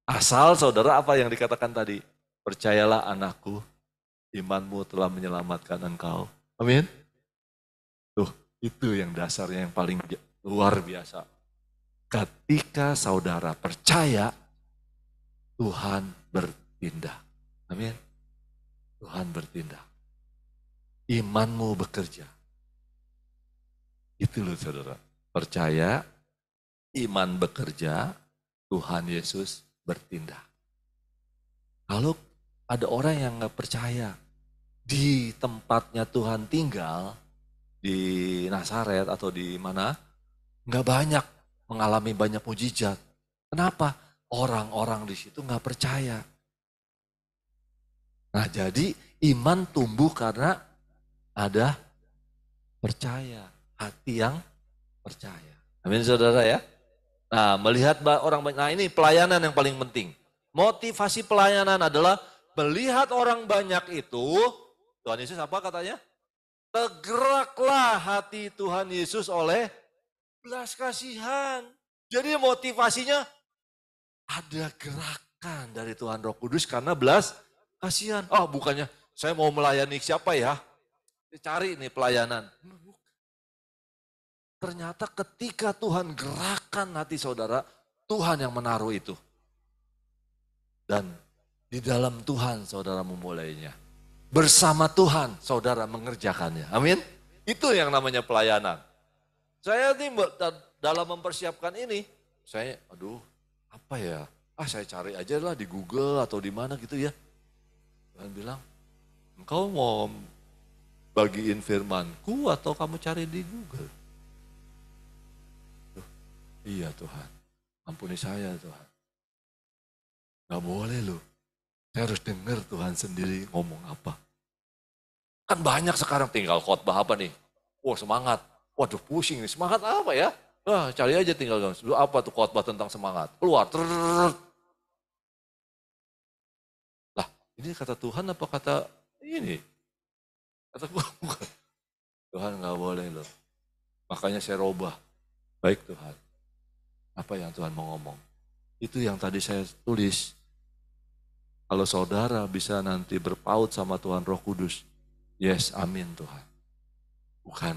Speaker 1: Asal saudara apa yang dikatakan tadi? Percayalah anakku, imanmu telah menyelamatkan engkau. Amin. Tuh, itu yang dasarnya yang paling luar biasa. Ketika saudara percaya, Tuhan bertindak. Amin. Tuhan bertindak. Imanmu bekerja. Itu loh saudara. Percaya, iman bekerja, Tuhan Yesus bertindak. Kalau ada orang yang nggak percaya, di tempatnya Tuhan tinggal, di Nazaret atau di mana, nggak banyak mengalami banyak mujizat. Kenapa? Orang-orang di situ nggak percaya. Nah jadi iman tumbuh karena ada percaya, hati yang percaya. Amin saudara ya. Nah melihat orang banyak, nah ini pelayanan yang paling penting. Motivasi pelayanan adalah melihat orang banyak itu, Tuhan Yesus apa katanya? Tergeraklah hati Tuhan Yesus oleh belas kasihan. Jadi motivasinya ada gerakan dari Tuhan Roh Kudus karena belas kasihan. Oh bukannya saya mau melayani siapa ya? Cari nih pelayanan. Ternyata ketika Tuhan gerakan hati saudara, Tuhan yang menaruh itu. Dan di dalam Tuhan saudara memulainya. Bersama Tuhan saudara mengerjakannya. Amin. Itu yang namanya pelayanan. Saya nih dalam mempersiapkan ini, saya apa ya? Saya cari aja lah di Google atau di mana gitu ya. Tuhan bilang, engkau mau bagiin firmanku atau kamu cari di Google? Iya Tuhan, ampuni saya Tuhan. Gak boleh loh, saya harus dengar Tuhan sendiri ngomong apa. Kan banyak sekarang tinggal khotbah apa nih. Wah semangat, waduh pusing nih, semangat apa ya? Cari aja tinggal apa tuh khotbah tentang semangat. Keluar, lah ini kata Tuhan apa kata ini? Kata gua bukan. Tuhan gak boleh loh. Makanya saya robah. Baik Tuhan. Apa yang Tuhan mau ngomong? Itu yang tadi saya tulis. Kalau saudara bisa nanti berpaut sama Tuhan Roh Kudus. Yes, amin Tuhan. Bukan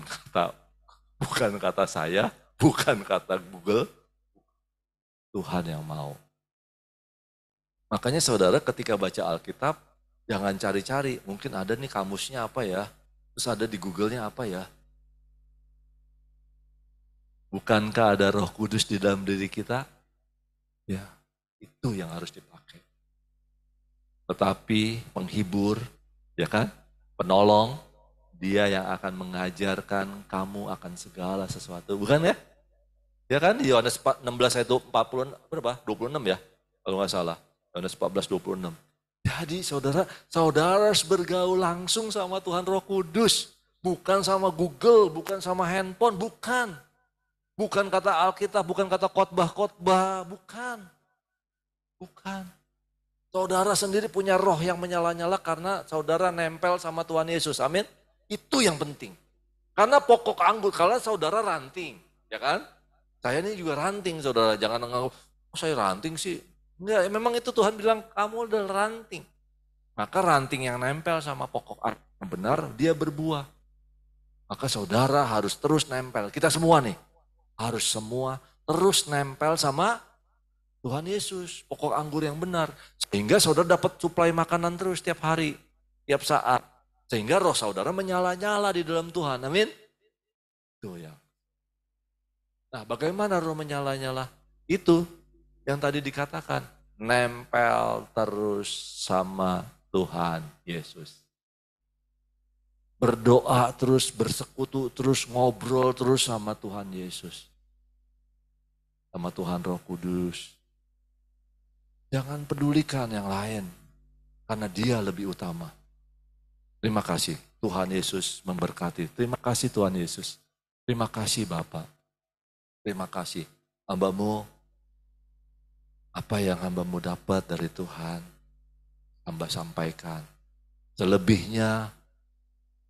Speaker 1: kata saya, bukan kata Google. Tuhan yang mau. Makanya saudara ketika baca Alkitab, jangan cari-cari. Mungkin ada nih kamusnya apa ya. Terus ada di Google-nya apa ya. Bukankah ada Roh Kudus di dalam diri kita? Ya, itu yang harus dipakai. Tetapi penghibur, ya kan? Penolong, dia yang akan mengajarkan kamu akan segala sesuatu. Bukan ya? Ya kan? Di Yohanes 16 ayat 40, berapa? 26 ya? Kalau nggak salah. Yohanes 14, 26. Jadi saudara harus bergaul langsung sama Tuhan Roh Kudus. Bukan sama Google, bukan sama handphone, bukan. Bukan kata Alkitab, bukan kata khotbah-khotbah, bukan. Bukan. Saudara sendiri punya roh yang menyala-nyala karena saudara nempel sama Tuhan Yesus, amin. Itu yang penting. Karena pokok anggur, kalau saudara ranting, ya kan? Saya ini juga ranting saudara, jangan menganggap, saya ranting sih. Enggak, memang itu Tuhan bilang, kamu udah ranting. Maka ranting yang nempel sama pokok anggur yang benar, dia berbuah. Maka saudara harus terus nempel, kita semua nih. Harus semua terus nempel sama Tuhan Yesus, pokok anggur yang benar. Sehingga saudara dapat suplai makanan terus tiap hari, tiap saat. Sehingga roh saudara menyala-nyala di dalam Tuhan, amin. Itu ya. Nah bagaimana roh menyala-nyala? Itu yang tadi dikatakan, nempel terus sama Tuhan Yesus. Berdoa terus, bersekutu terus, ngobrol terus sama Tuhan Yesus. Sama Tuhan Roh Kudus. Jangan pedulikan yang lain, karena dia lebih utama. Terima kasih Tuhan Yesus memberkati. Terima kasih Tuhan Yesus. Terima kasih Bapak. Terima kasih hamba-Mu. Apa yang hamba-Mu dapat dari Tuhan, hamba sampaikan. Selebihnya,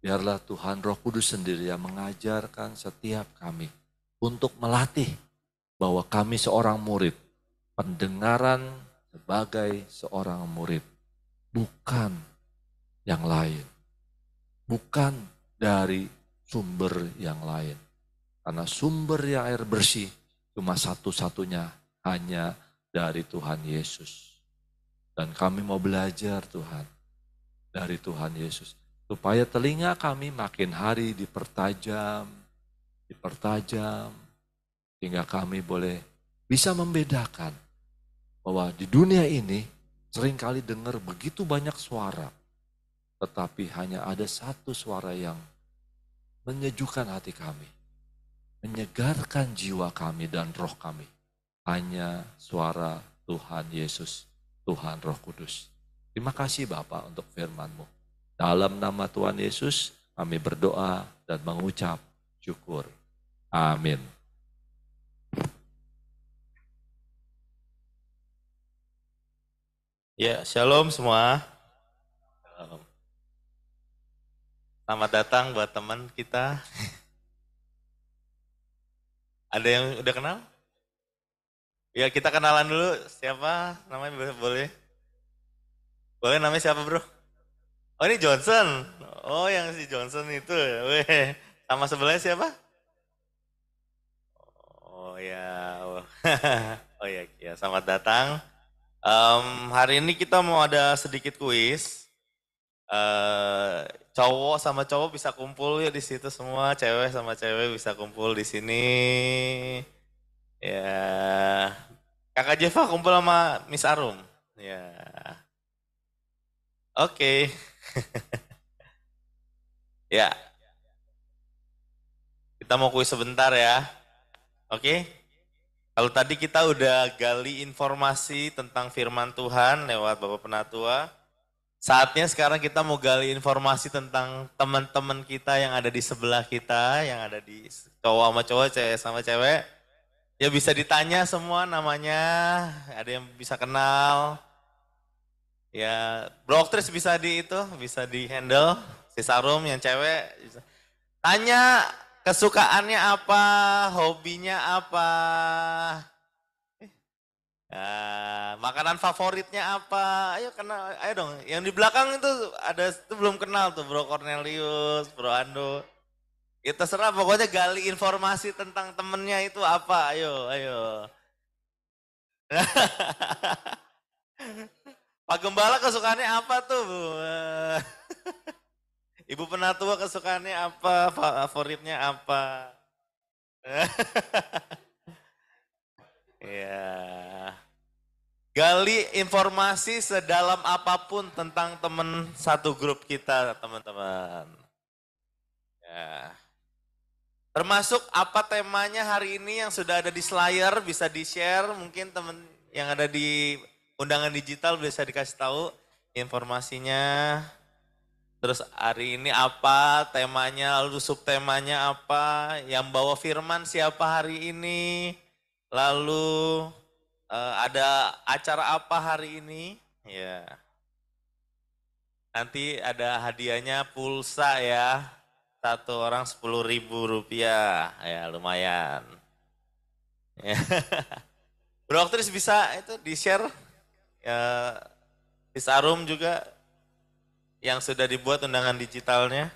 Speaker 1: biarlah Tuhan Roh Kudus sendiri yang mengajarkan setiap kami untuk melatih bahwa kami seorang murid, pendengaran sebagai seorang murid, bukan yang lain, bukan dari sumber yang lain. Karena sumber yang air bersih cuma satu-satunya, hanya dari Tuhan Yesus. Dan kami mau belajar Tuhan, dari Tuhan Yesus. Supaya telinga kami makin hari dipertajam, hingga kami boleh bisa membedakan bahwa di dunia ini seringkali dengar begitu banyak suara, tetapi hanya ada satu suara yang menyejukkan hati kami, menyegarkan jiwa kami dan roh kami. Hanya suara Tuhan Yesus, Tuhan Roh Kudus. Terima kasih Bapak untuk firman-Mu. Dalam nama Tuhan Yesus kami berdoa dan mengucap syukur. Amin.
Speaker 8: Ya, shalom semua. Shalom. Selamat datang buat teman kita. Ada yang udah kenal? Ya, kita kenalan dulu. Siapa namanya boleh? Boleh, namanya siapa bro? Oh ini Johnson. Oh yang si Johnson itu. Weh. Sama sebelahnya siapa? Oh ya. Oh ya, selamat datang. Hari ini kita mau ada sedikit kuis. Cowok sama cowok bisa kumpul ya di situ semua, cewek sama cewek bisa kumpul di sini. Ya, Kakak Jeva kumpul sama Miss Arum. Ya, oke. Ya, kita mau kuis sebentar ya. Oke. Kalau tadi kita udah gali informasi tentang firman Tuhan lewat Bapak Penatua, saatnya sekarang kita mau gali informasi tentang teman-teman kita yang ada di sebelah kita, yang ada di cowok sama cowok, cewek sama cewek. Ya bisa ditanya semua namanya, ada yang bisa kenal. Ya, Bro Oktris bisa bisa di handle, si Sarum yang cewek. Tanya kesukaannya apa, hobinya apa, makanan favoritnya apa, ayo kenal, ayo dong. Yang di belakang itu ada, itu belum kenal tuh Bro Cornelius, Bro Ando. Ya terserah, pokoknya gali informasi tentang temennya itu apa, ayo. Pak Gembala kesukaannya apa tuh Bu? Ibu Penatua kesukaannya apa, favoritnya apa? Ya. Gali informasi sedalam apapun tentang teman satu grup kita, teman-teman. Ya. Termasuk apa temanya hari ini yang sudah ada di slayer, bisa di-share, mungkin teman yang ada di undangan digital bisa dikasih tahu informasinya. Terus hari ini apa temanya, lalu subtemanya apa, yang bawa firman siapa hari ini, lalu ada acara apa hari ini, ya. Nanti ada hadiahnya pulsa ya, satu orang 10.000 rupiah, ya lumayan. Ya. Bro Oktris bisa itu di-share, ya, di Sarum juga, yang sudah dibuat undangan digitalnya.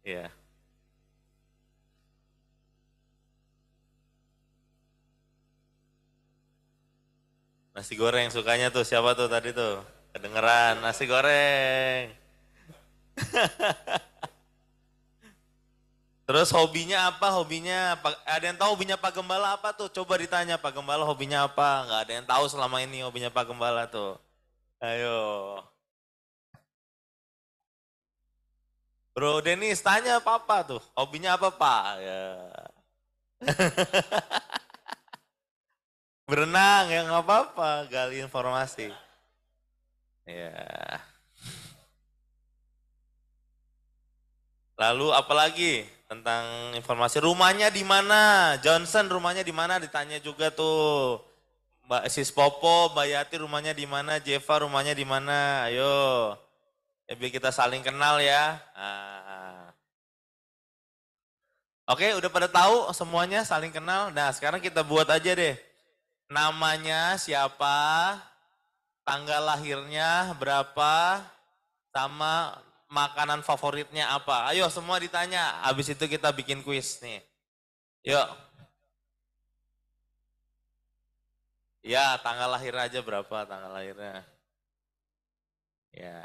Speaker 8: Ya. Nasi goreng sukanya tuh siapa tuh tadi tuh? Kedengeran nasi goreng. Terus hobinya apa? Ada yang tahu hobinya Pak Gembala apa tuh? Coba ditanya Pak Gembala hobinya apa? Nggak ada yang tahu selama ini hobinya Pak Gembala tuh. Ayo. Bro Denis tanya Papa tuh, hobinya apa Pak? Ya. Berenang ya nggak apa-apa, gali informasi. Ya. Lalu apalagi tentang informasi rumahnya di mana? Johnson rumahnya di mana? Ditanya juga tuh. Mbak Sis Popo, Mbak Yati rumahnya di mana? Jeva rumahnya di mana? Ayo. Ya, biar kita saling kenal ya. Nah. Oke, udah pada tahu semuanya, saling kenal. Nah, sekarang kita buat aja deh. Namanya siapa, tanggal lahirnya berapa, sama makanan favoritnya apa. Ayo semua ditanya, habis itu kita bikin kuis nih. Yuk. Ya, tanggal lahir aja berapa tanggal lahirnya. Ya.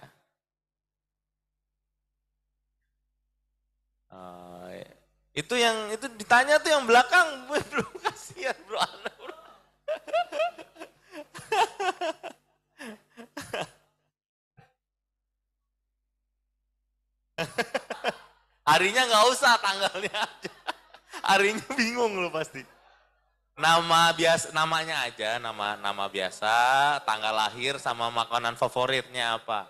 Speaker 8: Itu yang itu ditanya tuh yang belakang belum, kasihan bro. Harinya nggak usah, tanggalnya aja. Harinya bingung lo pasti. Nama biasa, namanya aja, nama biasa, tanggal lahir sama makanan favoritnya apa.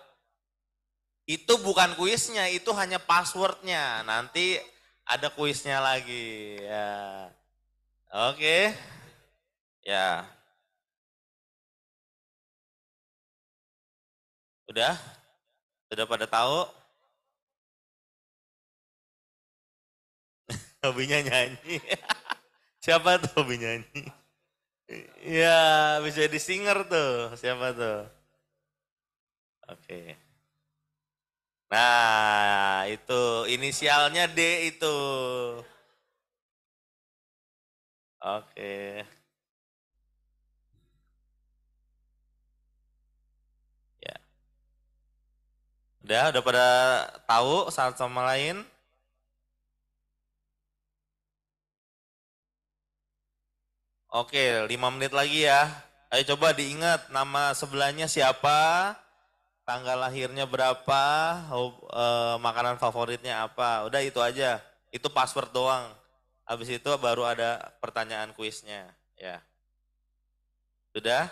Speaker 8: Itu bukan kuisnya, itu hanya passwordnya. Nanti ada kuisnya lagi. Ya. Oke. Ya. Udah? Sudah pada tahu? Hobinya nyanyi. Siapa tuh hobi nyanyi? Ya, bisa jadi singer tuh. Siapa tuh? Oke. Nah, itu inisialnya D itu. Oke. Ya. Udah pada tahu satu sama lain? Oke, 5 menit lagi ya. Ayo coba diingat nama sebelahnya siapa, tanggal lahirnya berapa, makanan favoritnya apa. Udah itu aja. Itu password doang. Habis itu baru ada pertanyaan kuisnya. Ya. Sudah?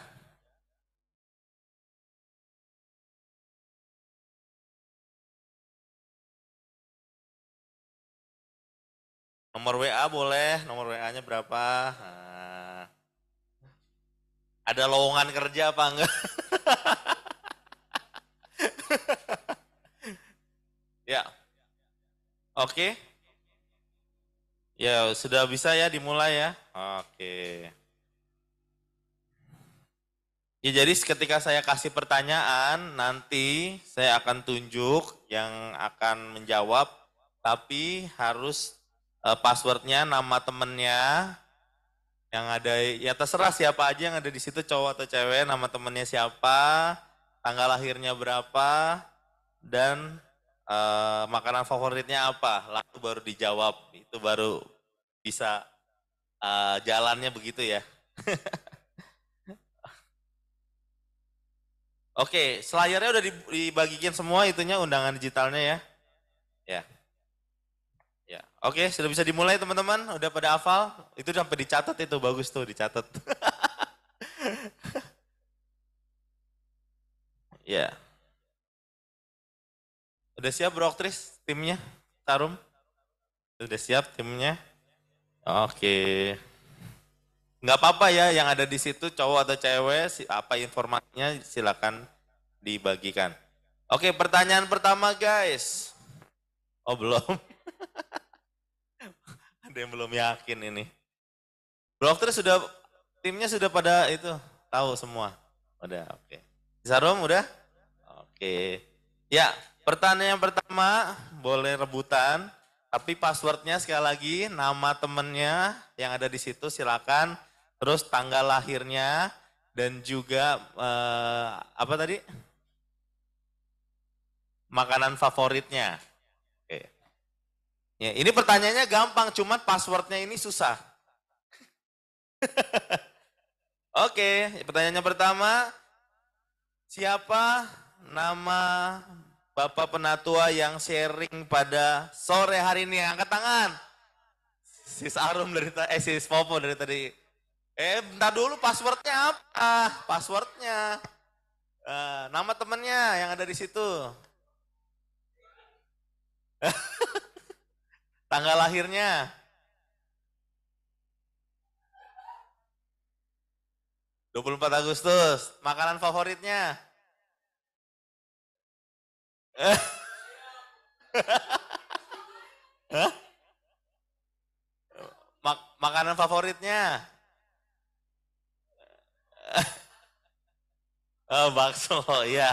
Speaker 8: Nomor WA boleh, nomor WA-nya berapa? Nah. Ada lowongan kerja apa enggak? Ya. Oke. Ya, sudah bisa ya dimulai ya. Oke. Ya, jadi ketika saya kasih pertanyaan, nanti saya akan tunjuk yang akan menjawab, tapi harus passwordnya, nama temennya, yang ada, ya terserah siapa aja yang ada di situ, cowok atau cewek, nama temennya siapa, tanggal lahirnya berapa, dan makanan favoritnya apa, lalu baru dijawab, itu baru bisa jalannya begitu ya. Oke, selayarnya udah dibagikan semua itunya, undangan digitalnya ya. Ya. Ya. Oke, sudah bisa dimulai teman-teman, udah pada hafal? Itu sampai dicatat itu, bagus tuh dicatat. Ya. Udah siap bro aktris timnya? Tarum? Udah siap timnya? Oke. Nggak apa-apa ya yang ada di situ cowok atau cewek, apa informasinya silakan dibagikan. Oke, pertanyaan pertama guys. Oh belum. Ada yang belum yakin ini. Dokter sudah, timnya sudah pada itu tahu semua. Udah, oke. Sarum udah? Oke. Ya, pertanyaan yang pertama boleh rebutan, tapi passwordnya sekali lagi nama temennya yang ada di situ silakan. Terus tanggal lahirnya dan juga apa tadi? Makanan favoritnya. Oke. Ya, ini pertanyaannya gampang, cuman passwordnya ini susah. Oke, pertanyaannya pertama, siapa nama Bapak Penatua yang sharing pada sore hari ini? Angkat tangan. Sis Arum dari tadi, Sis Popo dari tadi. Bentar dulu, passwordnya apa? Passwordnya. Nama temennya yang ada di situ. Tanggal lahirnya. Agustus 24. Makanan favoritnya. Hah? makanan favoritnya? Oh, bakso, ya.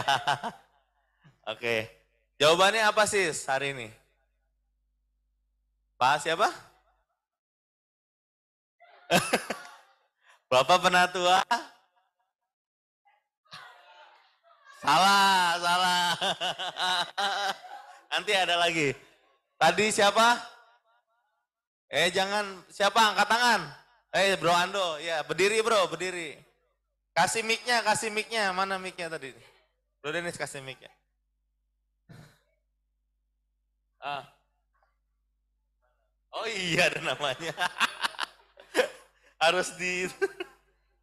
Speaker 8: Oke. Jawabannya apa sih hari ini? Pak siapa? Bapak Penatua? Salah. Nanti ada lagi. Tadi siapa? Jangan, siapa angkat tangan? Bro Ando, ya berdiri bro, berdiri. Kasih mic-nya, mana mic-nya tadi? Bro Dennis kasih mic-nya. Oh iya ada namanya. Harus di...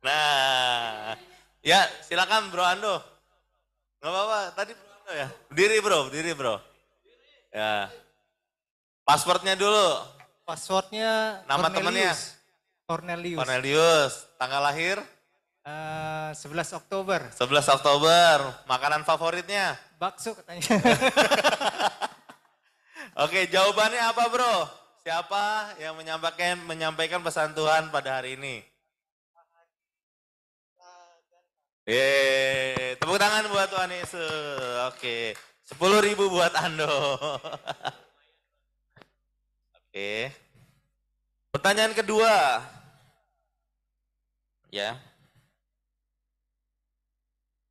Speaker 8: Nah, ya silakan Bro Ando. Nggak apa-apa, tadi Bro Ando ya. Berdiri bro. Ya. Pasportnya dulu.
Speaker 9: Passwordnya
Speaker 8: Nama temennya? Cornelius. Tanggal lahir?
Speaker 9: 11 Oktober.
Speaker 8: 11 Oktober. Makanan favoritnya?
Speaker 9: Bakso katanya.
Speaker 8: Oke, jawabannya apa bro? Siapa yang menyampaikan pesan Tuhan pada hari ini? Tepuk tangan buat Tuhan Yesus. Oke, 10.000 buat Ando. Oke. Pertanyaan kedua. Ya.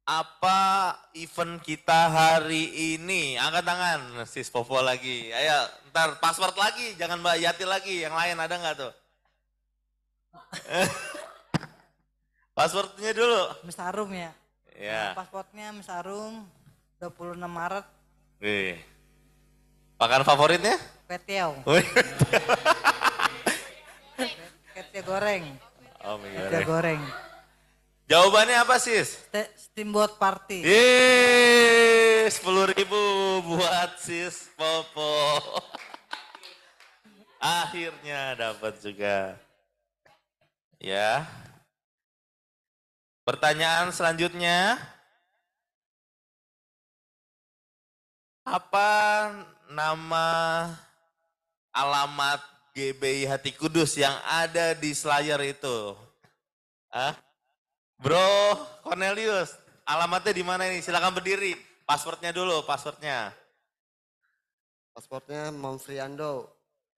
Speaker 8: Apa event kita hari ini? Angkat tangan, Sis Popo lagi. Ayo, ntar password lagi, jangan Mbak Yati lagi. Yang lain ada nggak tuh? Passwordnya dulu.
Speaker 10: Mesarum ya.
Speaker 8: Ya.
Speaker 10: Pasportnya Mesarum 26 Maret.
Speaker 8: Wih. Makanan favoritnya?
Speaker 10: Ketiau. Ketiau goreng.
Speaker 8: Oh,
Speaker 10: Ketiau goreng.
Speaker 8: Jawabannya apa sis?
Speaker 10: Steamboat Party.
Speaker 8: 10.000 buat sis Popo. Akhirnya dapat juga. Ya. Pertanyaan selanjutnya. Apa nama alamat GBI Hati Kudus yang ada di Slayer itu? Bro Cornelius, alamatnya di mana ini? Silakan berdiri. Passwordnya dulu, passwordnya.
Speaker 11: Pasportnya Monfriando,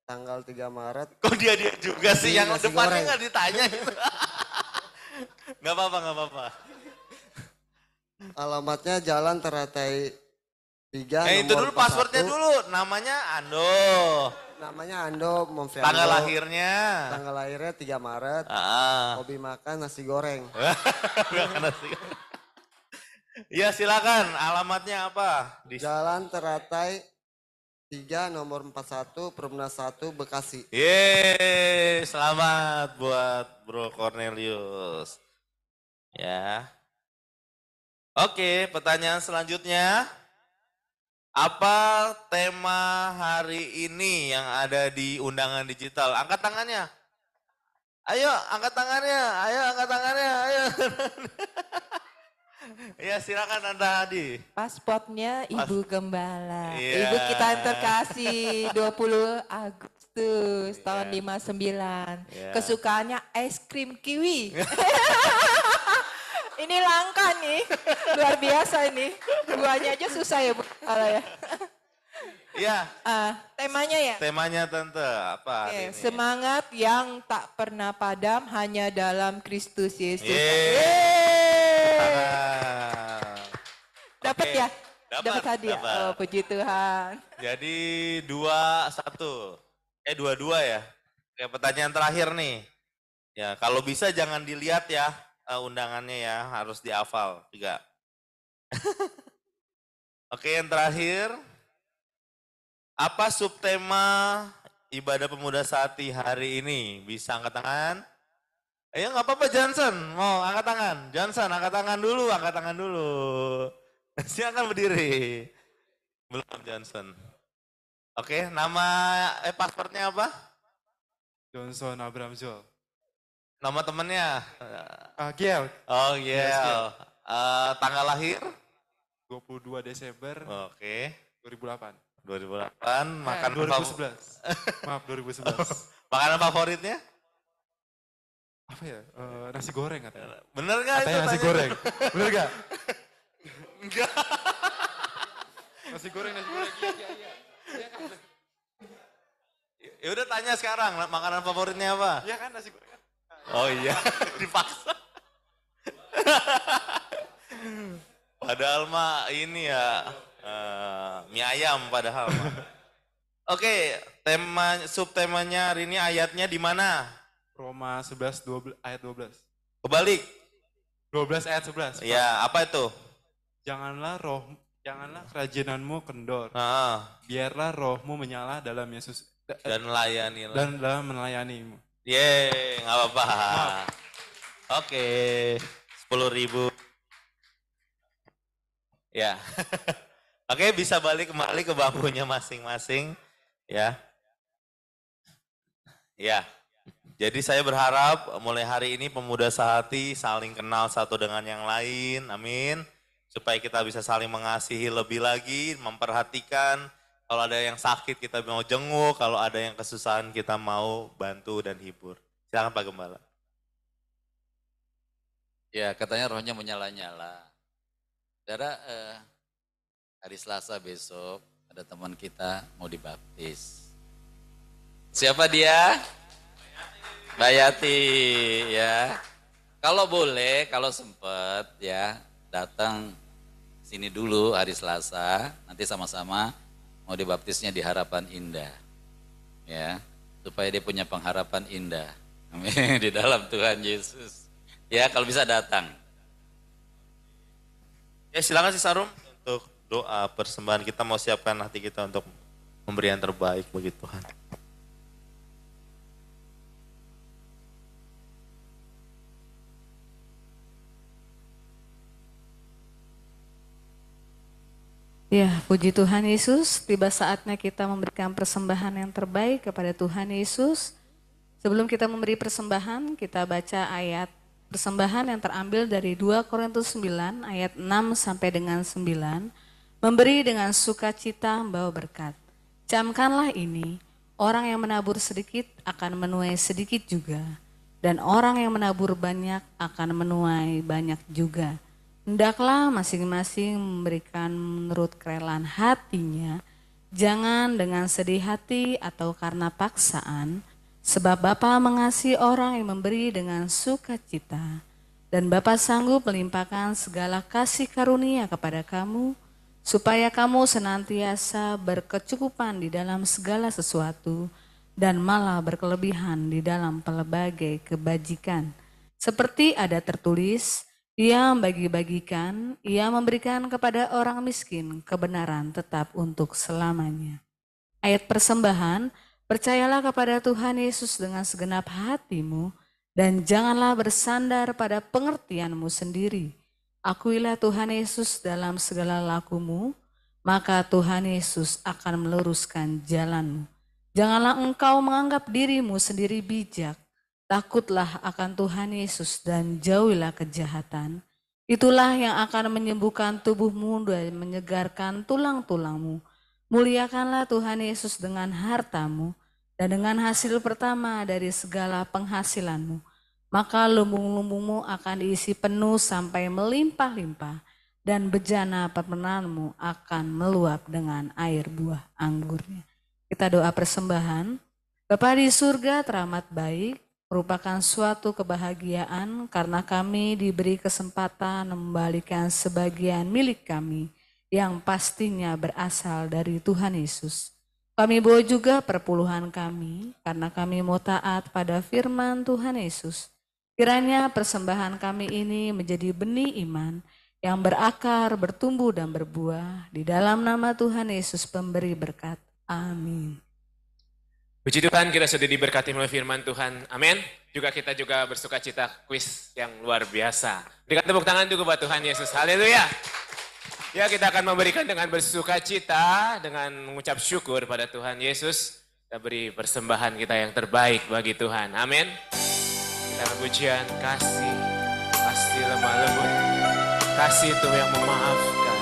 Speaker 11: tanggal 3 Maret.
Speaker 8: Kok dia juga sih, yang
Speaker 11: nasi
Speaker 8: depannya
Speaker 11: goreng.
Speaker 8: nggak ditanya gitu. Nggak apa-apa.
Speaker 11: Alamatnya Jalan Teratai 3.
Speaker 8: Itu dulu passwordnya dulu, namanya Ando.
Speaker 11: Namanya Ando Monfriando.
Speaker 8: Tanggal lahirnya?
Speaker 11: Tanggal lahirnya 3 Maret. Hobi makan nasi goreng.
Speaker 8: Makan nasi goreng. Ya silakan, alamatnya apa?
Speaker 11: Jalan Teratai 3 nomor 41 Perumna 1 Bekasi.
Speaker 8: Yeay, selamat buat Bro Cornelius. Ya. Oke, pertanyaan selanjutnya. Apa tema hari ini yang ada di undangan digital? Angkat tangannya. Ayo, angkat tangannya. Ayo. Ya, silakan Tante Adi.
Speaker 3: Pasportnya Ibu Gembala.
Speaker 8: Iya.
Speaker 3: Ibu kita yang terkasih 20 Agustus tahun 59.
Speaker 8: Iya.
Speaker 3: Kesukaannya es krim kiwi. Ini langka nih, luar biasa ini. Duanya aja susah ya Bu. Ya.
Speaker 8: Iya.
Speaker 3: Temanya ya?
Speaker 8: Temanya Tante, apa hari ini?
Speaker 3: Semangat yang tak pernah padam hanya dalam Kristus Yesus. Dapat ya? Dapat hadiah. Oh, puji Tuhan.
Speaker 8: Jadi 2-1. 2-2 ya. Oke, pertanyaan terakhir nih. Ya, kalau bisa jangan dilihat ya undangannya ya, harus dihafal juga. Oke, yang terakhir. Apa subtema ibadah pemuda sati hari ini? Bisa angkat tangan? Ayo nggak apa-apa Johnson, mau angkat tangan. Johnson angkat tangan dulu. Silakan berdiri. Belum Johnson. Oke, nama pasportnya apa?
Speaker 12: Johnson Abraham Zul.
Speaker 8: Nama temennya?
Speaker 12: Giel.
Speaker 8: Oh Giel. Tanggal lahir?
Speaker 12: 22 Desember.
Speaker 8: Oke.
Speaker 12: 2008.
Speaker 8: 2008. Makan
Speaker 12: 2011. Maaf 2011.
Speaker 8: Makanan favoritnya?
Speaker 12: Apa ya? Nasi goreng katanya.
Speaker 8: Bener gak itu
Speaker 12: Katanya nasi
Speaker 8: tanya?
Speaker 12: goreng. Bener gak?
Speaker 8: Enggak.
Speaker 12: Nasi goreng. Iya.
Speaker 8: Ya udah tanya sekarang, makanan favoritnya apa?
Speaker 12: Iya kan nasi goreng.
Speaker 8: Oh iya, dipaksa. Padahal mah ini ya, mie ayam padahal mah. Oke, subtemanya hari ini ayatnya di mana?
Speaker 12: Roma 11 ayat 12.
Speaker 8: Kebalik.
Speaker 12: 12 ayat 11.
Speaker 8: Ya, apa itu?
Speaker 12: Janganlah kerajinanmu kendor. Biarlah rohmu menyala dalam Yesus
Speaker 8: Dan layanilah.
Speaker 12: dan dalam melayanimu.
Speaker 8: Yeay, nggak apa-apa. Oke, 10.000. Ya. Oke, bisa balik kembali ke bangkunya masing-masing. Ya. Ya. Jadi saya berharap mulai hari ini pemuda sehati saling kenal satu dengan yang lain. Amin. Supaya kita bisa saling mengasihi lebih lagi, memperhatikan. Kalau ada yang sakit kita mau jenguk, kalau ada yang kesusahan kita mau bantu dan hibur. Silakan Pak Gembala.
Speaker 13: Ya, katanya rohnya menyala-nyala. Saudara, hari Selasa besok ada teman kita mau dibaptis. Siapa dia? Bayati, ya. Kalau boleh, kalau sempat ya, datang sini dulu hari Selasa, nanti sama-sama mau dibaptisnya di Harapan Indah. Ya, supaya dia punya pengharapan indah. Amin, di dalam Tuhan Yesus. Ya, kalau bisa datang.
Speaker 8: Ya silakan si Sarum untuk doa persembahan, kita mau siapkan hati kita untuk memberi yang terbaik bagi Tuhan.
Speaker 7: Ya, puji Tuhan Yesus, tiba saatnya kita memberikan persembahan yang terbaik kepada Tuhan Yesus. Sebelum kita memberi persembahan, kita baca ayat persembahan yang terambil dari 2 Korintus 9 ayat 6 sampai dengan 9. Memberi dengan sukacita membawa berkat. Camkanlah ini, orang yang menabur sedikit akan menuai sedikit juga, dan orang yang menabur banyak akan menuai banyak juga. Hendaklah masing-masing memberikan menurut kerelaan hatinya, jangan dengan sedih hati atau karena paksaan, sebab Bapa mengasihi orang yang memberi dengan sukacita, dan Bapa sanggup melimpahkan segala kasih karunia kepada kamu, supaya kamu senantiasa berkecukupan di dalam segala sesuatu, dan malah berkelebihan di dalam pelbagai kebajikan. Seperti ada tertulis, Ia membagi-bagikan, ia memberikan kepada orang miskin kebenaran tetap untuk selamanya. Ayat persembahan, percayalah kepada Tuhan Yesus dengan segenap hatimu dan janganlah bersandar pada pengertianmu sendiri. Akuilah Tuhan Yesus dalam segala lakumu, maka Tuhan Yesus akan meluruskan jalanmu. Janganlah engkau menganggap dirimu sendiri bijak. Takutlah akan Tuhan Yesus dan jauhilah kejahatan. Itulah yang akan menyembuhkan tubuhmu dan menyegarkan tulang-tulangmu. Muliakanlah Tuhan Yesus dengan hartamu dan dengan hasil pertama dari segala penghasilanmu. Maka lumbung-lumbungmu akan diisi penuh sampai melimpah-limpah dan bejana pemenanmu akan meluap dengan air buah anggurnya. Kita doa persembahan. Bapa di surga teramat baik, merupakan suatu kebahagiaan karena kami diberi kesempatan membalikan sebagian milik kami yang pastinya berasal dari Tuhan Yesus. Kami bawa juga perpuluhan kami karena kami mau taat pada firman Tuhan Yesus. Kiranya persembahan kami ini menjadi benih iman yang berakar, bertumbuh dan berbuah di dalam nama Tuhan Yesus pemberi berkat. Amin.
Speaker 2: Puji Tuhan, kita sudah diberkati melalui firman Tuhan. Amin. Kita juga bersuka cita kuis yang luar biasa. Berikan tepuk tangan juga buat Tuhan Yesus. Haleluya. Ya, kita akan memberikan dengan bersuka cita, dengan mengucap syukur pada Tuhan Yesus. Kita beri persembahan kita yang terbaik bagi Tuhan. Amin. Kita pujian kasih, kasih lemah lembut. Kasih itu yang memaafkan.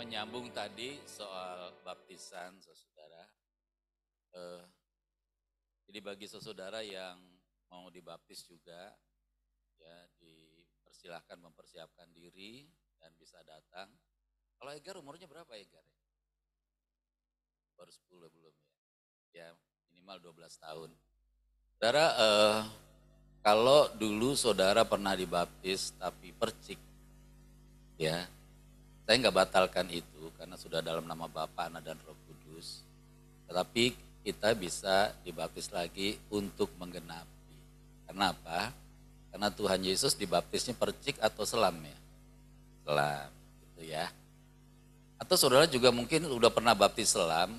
Speaker 13: menyambung tadi soal baptisan, saudara. Jadi bagi saudara yang mau dibaptis juga, ya dipersilahkan mempersiapkan diri dan bisa datang. Kalau Egar umurnya berapa Egar? Baru 10 belum ya? Ya minimal 12 tahun. Saudara, kalau dulu saudara pernah dibaptis tapi percik, ya saya nggak batalkan itu karena sudah dalam nama Bapa, Anak dan Roh Kudus. Tetapi kita bisa dibaptis lagi untuk menggenapi. Kenapa? Karena Tuhan Yesus dibaptisnya percik atau selam ya? Selam, gitu ya. Atau saudara juga mungkin udah pernah baptis selam,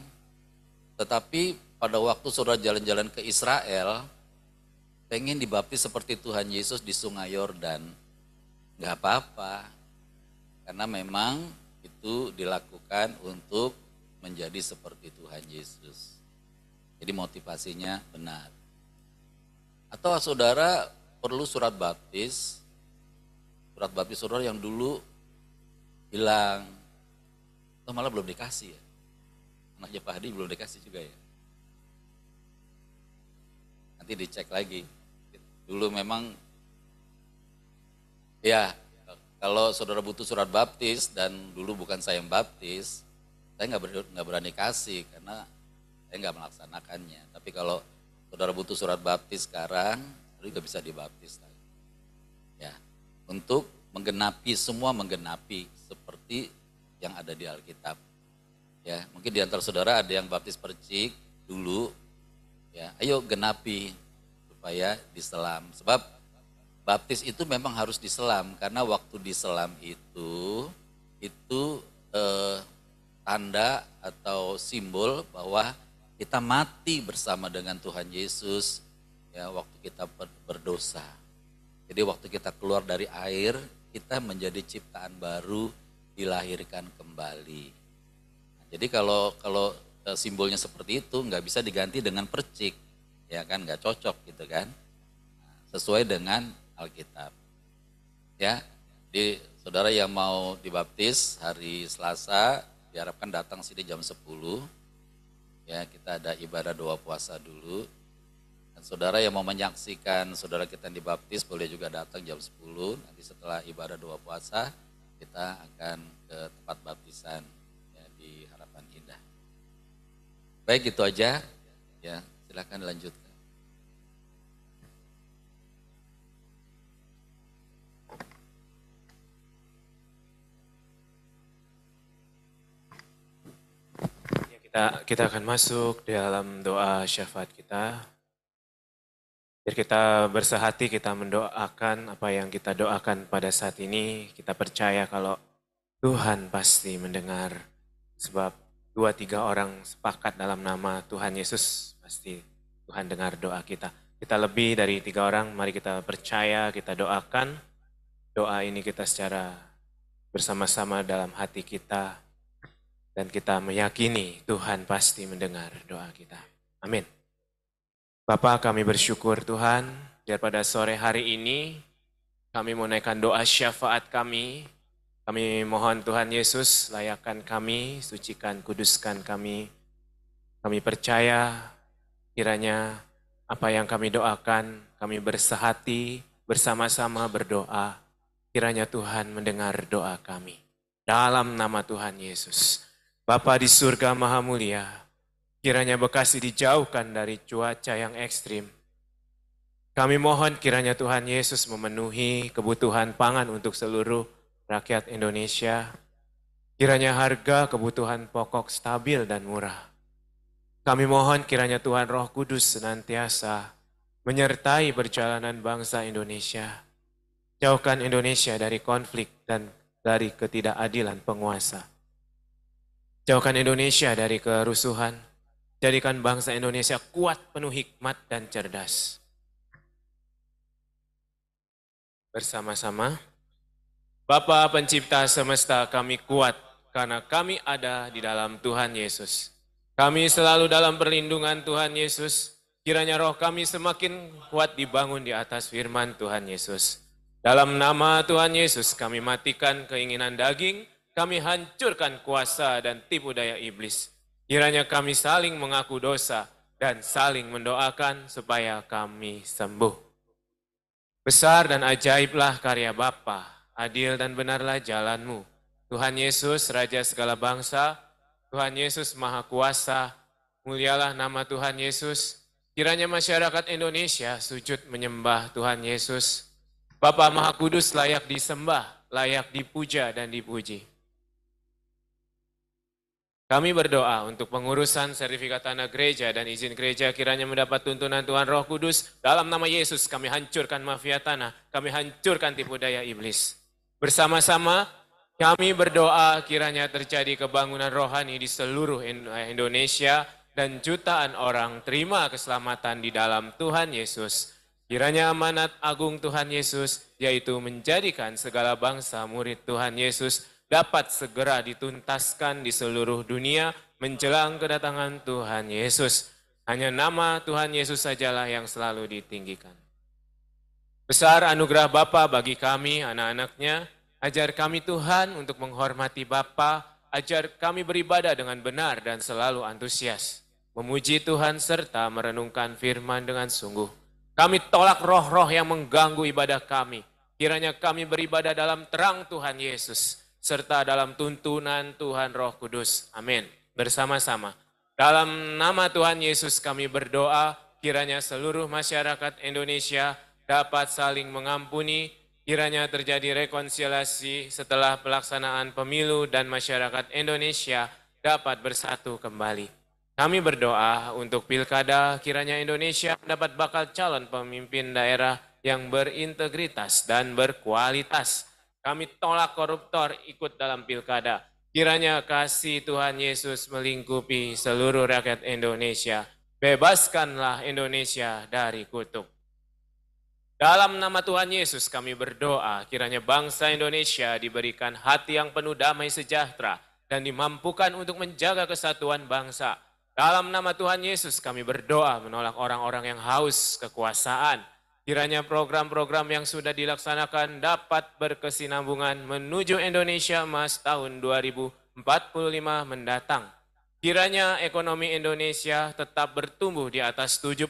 Speaker 13: tetapi pada waktu saudara jalan-jalan ke Israel, pengen dibaptis seperti Tuhan Yesus di Sungai Yordan. Nggak apa-apa, karena memang itu dilakukan untuk menjadi seperti Tuhan Yesus. Jadi motivasinya benar. Atau saudara perlu surat baptis saudara yang dulu hilang, atau malah belum dikasih ya. Anaknya Pak Hadi belum dikasih juga ya. Nanti dicek lagi. Dulu memang, ya kalau saudara butuh surat baptis dan dulu bukan saya yang baptis, saya nggak berani kasih karena saya nggak melaksanakannya. Tapi kalau saudara butuh surat baptis sekarang, juga bisa dibaptis lagi. Ya, untuk menggenapi seperti yang ada di Alkitab. Ya, mungkin di antara saudara ada yang baptis percik dulu. Ya, ayo genapi supaya diselam. Sebab baptis itu memang harus diselam karena waktu diselam itu tanda atau simbol bahwa kita mati bersama dengan Tuhan Yesus ya waktu kita berdosa. Jadi waktu kita keluar dari air, kita menjadi ciptaan baru, dilahirkan kembali. Jadi kalau simbolnya seperti itu nggak bisa diganti dengan percik, ya kan nggak cocok gitu kan. Sesuai dengan Alkitab. Ya, di saudara yang mau dibaptis hari Selasa diharapkan datang sini jam 10. Ya, kita ada ibadah doa puasa dulu. Dan saudara yang mau menyaksikan saudara kita yang dibaptis boleh juga datang jam 10. Nanti setelah ibadah doa puasa kita akan ke tempat baptisan ya, di Harapan Indah. Baik, itu aja. Ya, silakan lanjutkan.
Speaker 2: Kita akan masuk dalam doa syafaat kita. Biar kita bersehati, kita mendoakan apa yang kita doakan pada saat ini. Kita percaya kalau Tuhan pasti mendengar. Sebab 2-3 orang sepakat dalam nama Tuhan Yesus, pasti Tuhan dengar doa kita. Kita lebih dari 3 orang, mari kita percaya, kita doakan. Doa ini kita secara bersama-sama dalam hati kita. Dan kita meyakini Tuhan pasti mendengar doa kita. Amin. Bapa, kami bersyukur Tuhan, biar pada sore hari ini kami menaikkan doa syafaat kami. Kami mohon Tuhan Yesus, layakkan kami, sucikan, kuduskan kami. Kami percaya kiranya apa yang kami doakan, kami bersehati, bersama-sama berdoa. Kiranya Tuhan mendengar doa kami. Dalam nama Tuhan Yesus. Bapa di surga maha mulia, kiranya Bekasi dijauhkan dari cuaca yang ekstrim. Kami mohon kiranya Tuhan Yesus memenuhi kebutuhan pangan untuk seluruh rakyat Indonesia. Kiranya harga kebutuhan pokok stabil dan murah. Kami mohon kiranya Tuhan Roh Kudus senantiasa menyertai perjalanan bangsa Indonesia. Jauhkan Indonesia dari konflik dan dari ketidakadilan penguasa. Jauhkan Indonesia dari kerusuhan, jadikan bangsa Indonesia kuat, penuh hikmat dan cerdas. Bersama-sama, Bapa Pencipta semesta, kami kuat karena kami ada di dalam Tuhan Yesus. Kami selalu dalam perlindungan Tuhan Yesus, kiranya roh kami semakin kuat dibangun di atas firman Tuhan Yesus. Dalam nama Tuhan Yesus kami matikan keinginan daging, kami hancurkan kuasa dan tipu daya iblis. Kiranya kami saling mengaku dosa dan saling mendoakan supaya kami sembuh. Besar dan ajaiblah karya Bapa, adil dan benarlah jalan-Mu. Tuhan Yesus, Raja segala bangsa, Tuhan Yesus Maha Kuasa, mulialah nama Tuhan Yesus. Kiranya masyarakat Indonesia sujud menyembah Tuhan Yesus. Bapa Maha Kudus layak disembah, layak dipuja dan dipuji. Kami berdoa untuk pengurusan sertifikat tanah gereja dan izin gereja kiranya mendapat tuntunan Tuhan Roh Kudus. Dalam nama Yesus kami hancurkan mafia tanah, kami hancurkan tipu daya iblis. Bersama-sama kami berdoa kiranya terjadi kebangunan rohani di seluruh Indonesia dan jutaan orang terima keselamatan di dalam Tuhan Yesus. Kiranya amanat agung Tuhan Yesus yaitu menjadikan segala bangsa murid Tuhan Yesus dapat segera dituntaskan di seluruh dunia menjelang kedatangan Tuhan Yesus. Hanya nama Tuhan Yesus sajalah yang selalu ditinggikan. Besar anugerah Bapa bagi kami, anak-anaknya. Ajar kami Tuhan untuk menghormati Bapa. Ajar kami beribadah dengan benar dan selalu antusias. Memuji Tuhan serta merenungkan firman dengan sungguh. Kami tolak roh-roh yang mengganggu ibadah kami. Kiranya kami beribadah dalam terang Tuhan Yesus serta dalam tuntunan Tuhan Roh Kudus. Amin. Bersama-sama. Dalam nama Tuhan Yesus kami berdoa, kiranya seluruh masyarakat Indonesia dapat saling mengampuni, kiranya terjadi rekonsiliasi setelah pelaksanaan pemilu dan masyarakat Indonesia dapat bersatu kembali. Kami berdoa untuk pilkada, kiranya Indonesia mendapat bakal calon pemimpin daerah yang berintegritas dan berkualitas. Kami tolak koruptor ikut dalam pilkada. Kiranya kasih Tuhan Yesus melingkupi seluruh rakyat Indonesia. Bebaskanlah Indonesia dari kutuk. Dalam nama Tuhan Yesus kami berdoa, kiranya bangsa Indonesia diberikan hati yang penuh damai sejahtera dan dimampukan untuk menjaga kesatuan bangsa. Dalam nama Tuhan Yesus kami berdoa menolak orang-orang yang haus kekuasaan. Kiranya program-program yang sudah dilaksanakan dapat berkesinambungan menuju Indonesia Emas tahun 2045 mendatang. Kiranya ekonomi Indonesia tetap bertumbuh di atas 7%.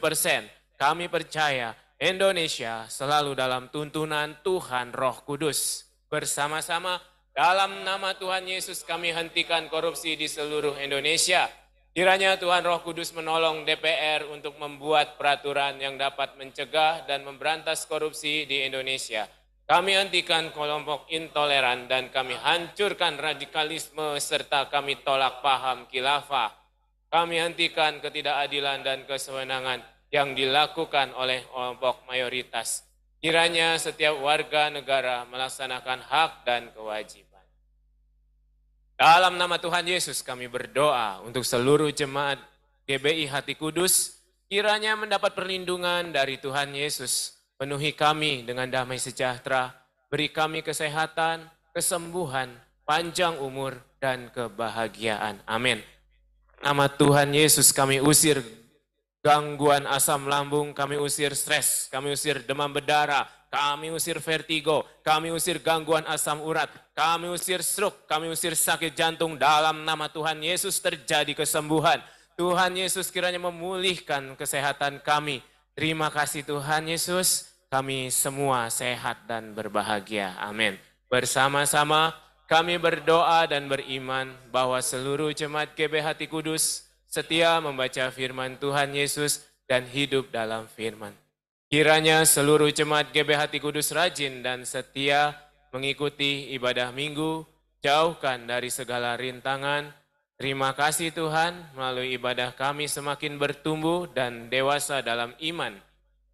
Speaker 2: Kami percaya Indonesia selalu dalam tuntunan Tuhan Roh Kudus. Bersama-sama dalam nama Tuhan Yesus kami hentikan korupsi di seluruh Indonesia. Kiranya Tuhan Roh Kudus menolong DPR untuk membuat peraturan yang dapat mencegah dan memberantas korupsi di Indonesia. Kami hentikan kelompok intoleran dan kami hancurkan radikalisme serta kami tolak paham khilafah. Kami hentikan ketidakadilan dan kesewenangan yang dilakukan oleh kelompok mayoritas. Kiranya setiap warga negara melaksanakan hak dan kewajiban. Dalam nama Tuhan Yesus kami berdoa untuk seluruh jemaat GBI Hati Kudus, kiranya mendapat perlindungan dari Tuhan Yesus. Penuhi kami dengan damai sejahtera, beri kami kesehatan, kesembuhan, panjang umur, dan kebahagiaan. Amin. Nama Tuhan Yesus kami usir gangguan asam lambung, kami usir stres, kami usir demam berdarah, kami usir vertigo, kami usir gangguan asam urat, kami usir stroke, kami usir sakit jantung. Dalam nama Tuhan Yesus terjadi kesembuhan. Tuhan Yesus kiranya memulihkan kesehatan kami. Terima kasih Tuhan Yesus, kami semua sehat dan berbahagia. Amin. Bersama-sama kami berdoa dan beriman bahwa seluruh jemaat GB Hati Kudus setia membaca firman Tuhan Yesus dan hidup dalam firman. Kiranya seluruh jemaat GB Hati Kudus rajin dan setia mengikuti ibadah minggu, jauhkan dari segala rintangan. Terima kasih Tuhan, melalui ibadah kami semakin bertumbuh dan dewasa dalam iman.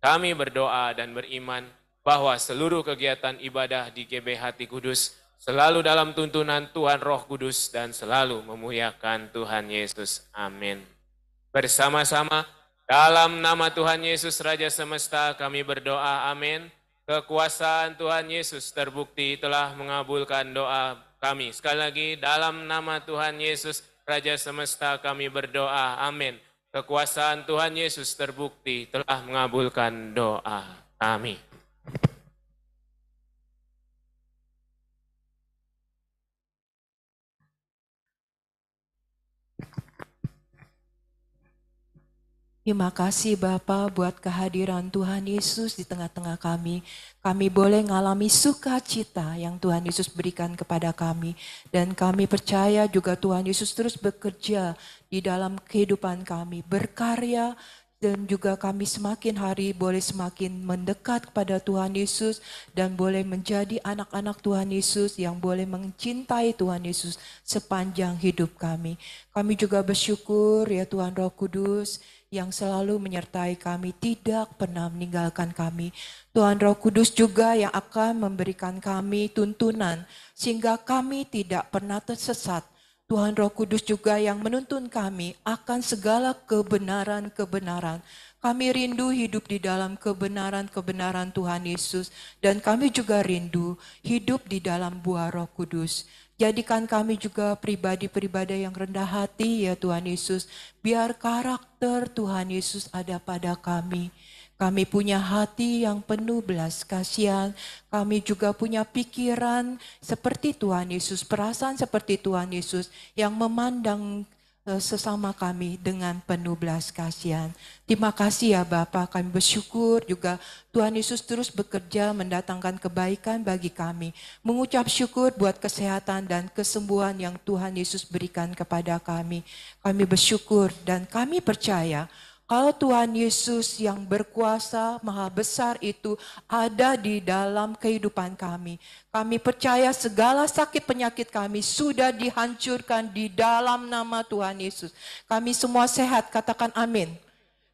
Speaker 2: Kami berdoa dan beriman bahwa seluruh kegiatan ibadah di GB Hati Kudus selalu dalam tuntunan Tuhan Roh Kudus dan selalu memuliakan Tuhan Yesus. Amin. Bersama-sama dalam nama Tuhan Yesus Raja Semesta kami berdoa, amin. Kekuasaan Tuhan Yesus terbukti telah mengabulkan doa kami. Sekali lagi, dalam nama Tuhan Yesus Raja Semesta kami berdoa, amin. Kekuasaan Tuhan Yesus terbukti telah mengabulkan doa kami.
Speaker 3: Terima kasih Bapa buat kehadiran Tuhan Yesus di tengah-tengah kami. Kami boleh mengalami sukacita yang Tuhan Yesus berikan kepada kami. Dan kami percaya juga Tuhan Yesus terus bekerja di dalam kehidupan kami. Berkarya dan juga kami semakin hari boleh semakin mendekat kepada Tuhan Yesus dan boleh menjadi anak-anak Tuhan Yesus yang boleh mencintai Tuhan Yesus sepanjang hidup kami. Kami juga bersyukur ya Tuhan Roh Kudus yang selalu menyertai kami, tidak pernah meninggalkan kami. Tuhan Roh Kudus juga yang akan memberikan kami tuntunan sehingga kami tidak pernah tersesat. Tuhan Roh Kudus juga yang menuntun kami akan segala kebenaran-kebenaran. Kami rindu hidup di dalam kebenaran-kebenaran Tuhan Yesus. Dan kami juga rindu hidup di dalam buah Roh Kudus. Jadikan kami juga pribadi-pribadi yang rendah hati ya Tuhan Yesus. Biar karakter Tuhan Yesus ada pada kami. Kami punya hati yang penuh belas kasihan. Kami juga punya pikiran seperti Tuhan Yesus, perasaan seperti Tuhan Yesus yang memandang sesama kami dengan penuh belas kasihan. Terima kasih ya Bapa, kami bersyukur juga Tuhan Yesus terus bekerja mendatangkan kebaikan bagi kami. Mengucap syukur buat kesehatan dan kesembuhan yang Tuhan Yesus berikan kepada kami. Kami bersyukur dan kami percaya kalau Tuhan Yesus yang berkuasa maha besar itu ada di dalam kehidupan kami. Kami percaya segala sakit penyakit kami sudah dihancurkan di dalam nama Tuhan Yesus. Kami semua sehat, katakan amin.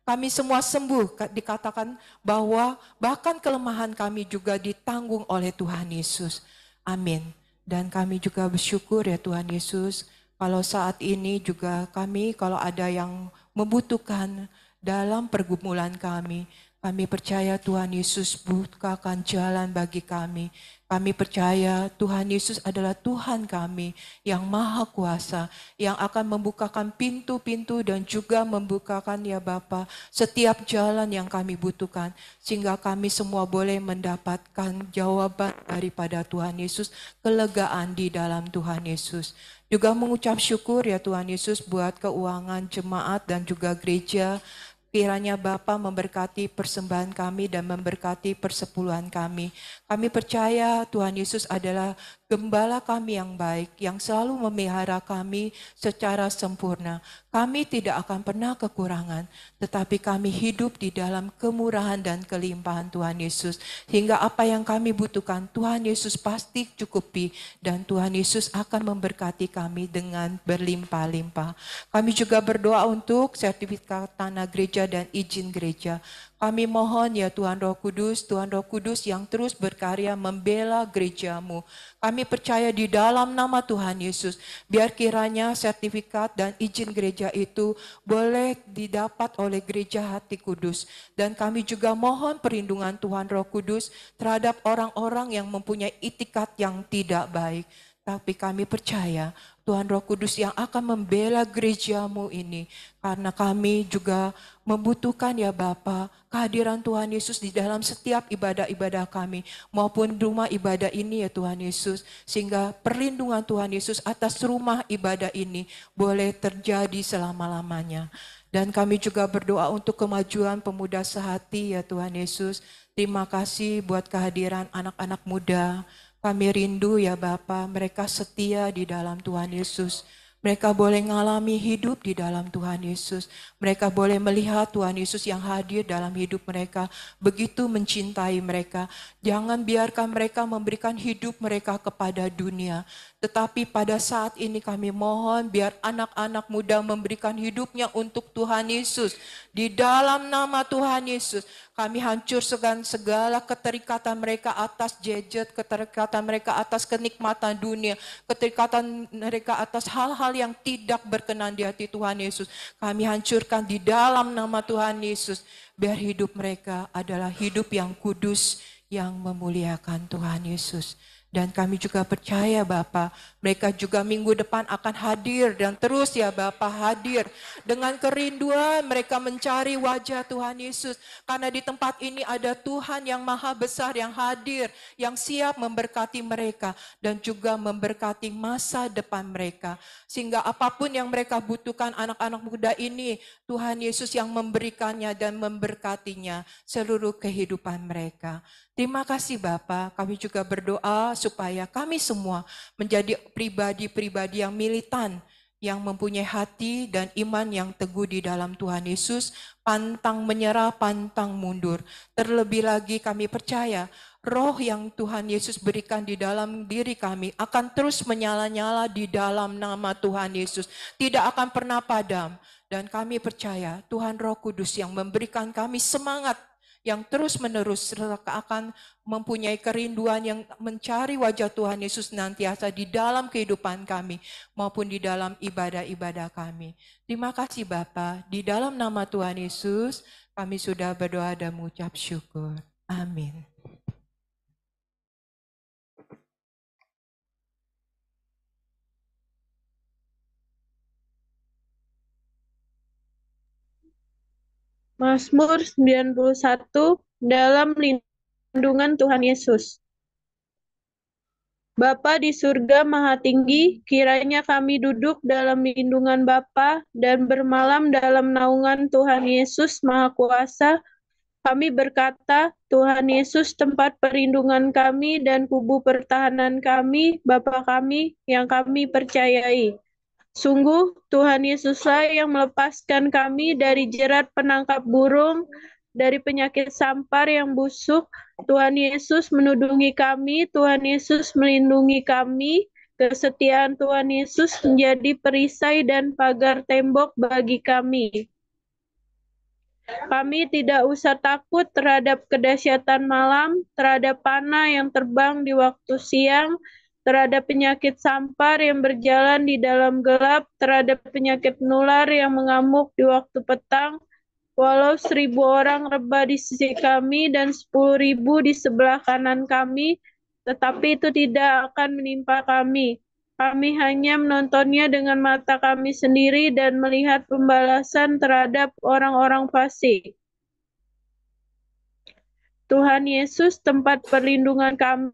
Speaker 3: Kami semua sembuh, dikatakan bahwa bahkan kelemahan kami juga ditanggung oleh Tuhan Yesus. Amin. Dan kami juga bersyukur ya Tuhan Yesus, kalau saat ini juga kami kalau ada yang membutuhkan dalam pergumulan kami, kami percaya Tuhan Yesus bukakan jalan bagi kami. Kami percaya Tuhan Yesus adalah Tuhan kami yang maha kuasa, yang akan membukakan pintu-pintu dan juga membukakan ya Bapa setiap jalan yang kami butuhkan. Sehingga kami semua boleh mendapatkan jawaban daripada Tuhan Yesus, kelegaan di dalam Tuhan Yesus. Juga mengucap syukur ya Tuhan Yesus buat keuangan jemaat dan juga gereja. Kiranya Bapa memberkati persembahan kami dan memberkati persepuluhan kami. Kami percaya Tuhan Yesus adalah gembala kami yang baik, yang selalu memelihara kami secara sempurna. Kami tidak akan pernah kekurangan, tetapi kami hidup di dalam kemurahan dan kelimpahan Tuhan Yesus. Hingga apa yang kami butuhkan, Tuhan Yesus pasti cukupi dan Tuhan Yesus akan memberkati kami dengan berlimpah-limpah. Kami juga berdoa untuk sertifikat tanah gereja dan izin gereja. Kami mohon ya Tuhan Roh Kudus yang terus berkarya membela gerejamu. Kami percaya di dalam nama Tuhan Yesus, biar kiranya sertifikat dan izin gereja itu boleh didapat oleh gereja hati kudus. Dan kami juga mohon perlindungan Tuhan Roh Kudus terhadap orang-orang yang mempunyai itikat yang tidak baik. Tapi kami percaya Tuhan Roh Kudus yang akan membela gerejamu ini. Karena kami juga membutuhkan ya Bapa kehadiran Tuhan Yesus di dalam setiap ibadah-ibadah kami. Maupun rumah ibadah ini ya Tuhan Yesus. Sehingga perlindungan Tuhan Yesus atas rumah ibadah ini boleh terjadi selama-lamanya. Dan kami juga berdoa untuk kemajuan pemuda sehati ya Tuhan Yesus. Terima kasih buat kehadiran anak-anak muda. Kami rindu ya Bapa, mereka setia di dalam Tuhan Yesus. Mereka boleh mengalami hidup di dalam Tuhan Yesus. Mereka boleh melihat Tuhan Yesus yang hadir dalam hidup mereka. Begitu mencintai mereka. Jangan biarkan mereka memberikan hidup mereka kepada dunia. Tetapi pada saat ini kami mohon biar anak-anak muda memberikan hidupnya untuk Tuhan Yesus. Di dalam nama Tuhan Yesus, kami hancurkan segala keterikatan mereka atas gadget, keterikatan mereka atas kenikmatan dunia, keterikatan mereka atas hal-hal yang tidak berkenan di hati Tuhan Yesus. Kami hancurkan di dalam nama Tuhan Yesus, biar hidup mereka adalah hidup yang kudus, yang memuliakan Tuhan Yesus. Dan kami juga percaya Bapa, mereka juga minggu depan akan hadir dan terus ya Bapa hadir. Dengan kerinduan mereka mencari wajah Tuhan Yesus. Karena di tempat ini ada Tuhan yang maha besar yang hadir, yang siap memberkati mereka dan juga memberkati masa depan mereka. Sehingga apapun yang mereka butuhkan anak-anak muda ini, Tuhan Yesus yang memberikannya dan memberkatinya seluruh kehidupan mereka. Terima kasih Bapa, kami juga berdoa supaya kami semua menjadi pribadi-pribadi yang militan, yang mempunyai hati dan iman yang teguh di dalam Tuhan Yesus, pantang menyerah, pantang mundur. Terlebih lagi kami percaya roh yang Tuhan Yesus berikan di dalam diri kami akan terus menyala-nyala di dalam nama Tuhan Yesus. Tidak akan pernah padam. Dan kami percaya Tuhan Roh Kudus yang memberikan kami semangat yang terus-menerus akan mempunyai kerinduan yang mencari wajah Tuhan Yesus nantiasa di dalam kehidupan kami maupun di dalam ibadah-ibadah kami. Terima kasih Bapa, di dalam nama Tuhan Yesus kami sudah berdoa dan mengucap syukur. Amin.
Speaker 5: Mazmur 91 dalam lindungan Tuhan Yesus. Bapa di surga maha tinggi, kiranya kami duduk dalam lindungan Bapa dan bermalam dalam naungan Tuhan Yesus Maha Kuasa. Kami berkata, Tuhan Yesus tempat perlindungan kami dan kubu pertahanan kami, Bapa kami yang kami percayai. Sungguh Tuhan Yesuslah yang melepaskan kami dari jerat penangkap burung, dari penyakit sampar yang busuk. Tuhan Yesus menudungi kami, Tuhan Yesus melindungi kami. Kesetiaan Tuhan Yesus menjadi perisai dan pagar tembok bagi kami. Kami tidak usah takut terhadap kedahsyatan malam, terhadap panah yang terbang di waktu siang, terhadap penyakit sampar yang berjalan di dalam gelap, terhadap penyakit menular yang mengamuk di waktu petang. Walau 1.000 orang rebah di sisi kami dan 10.000 di sebelah kanan kami, tetapi itu tidak akan menimpa kami. Kami hanya menontonnya dengan mata kami sendiri dan melihat pembalasan terhadap orang-orang fasik. Tuhan Yesus tempat perlindungan kami,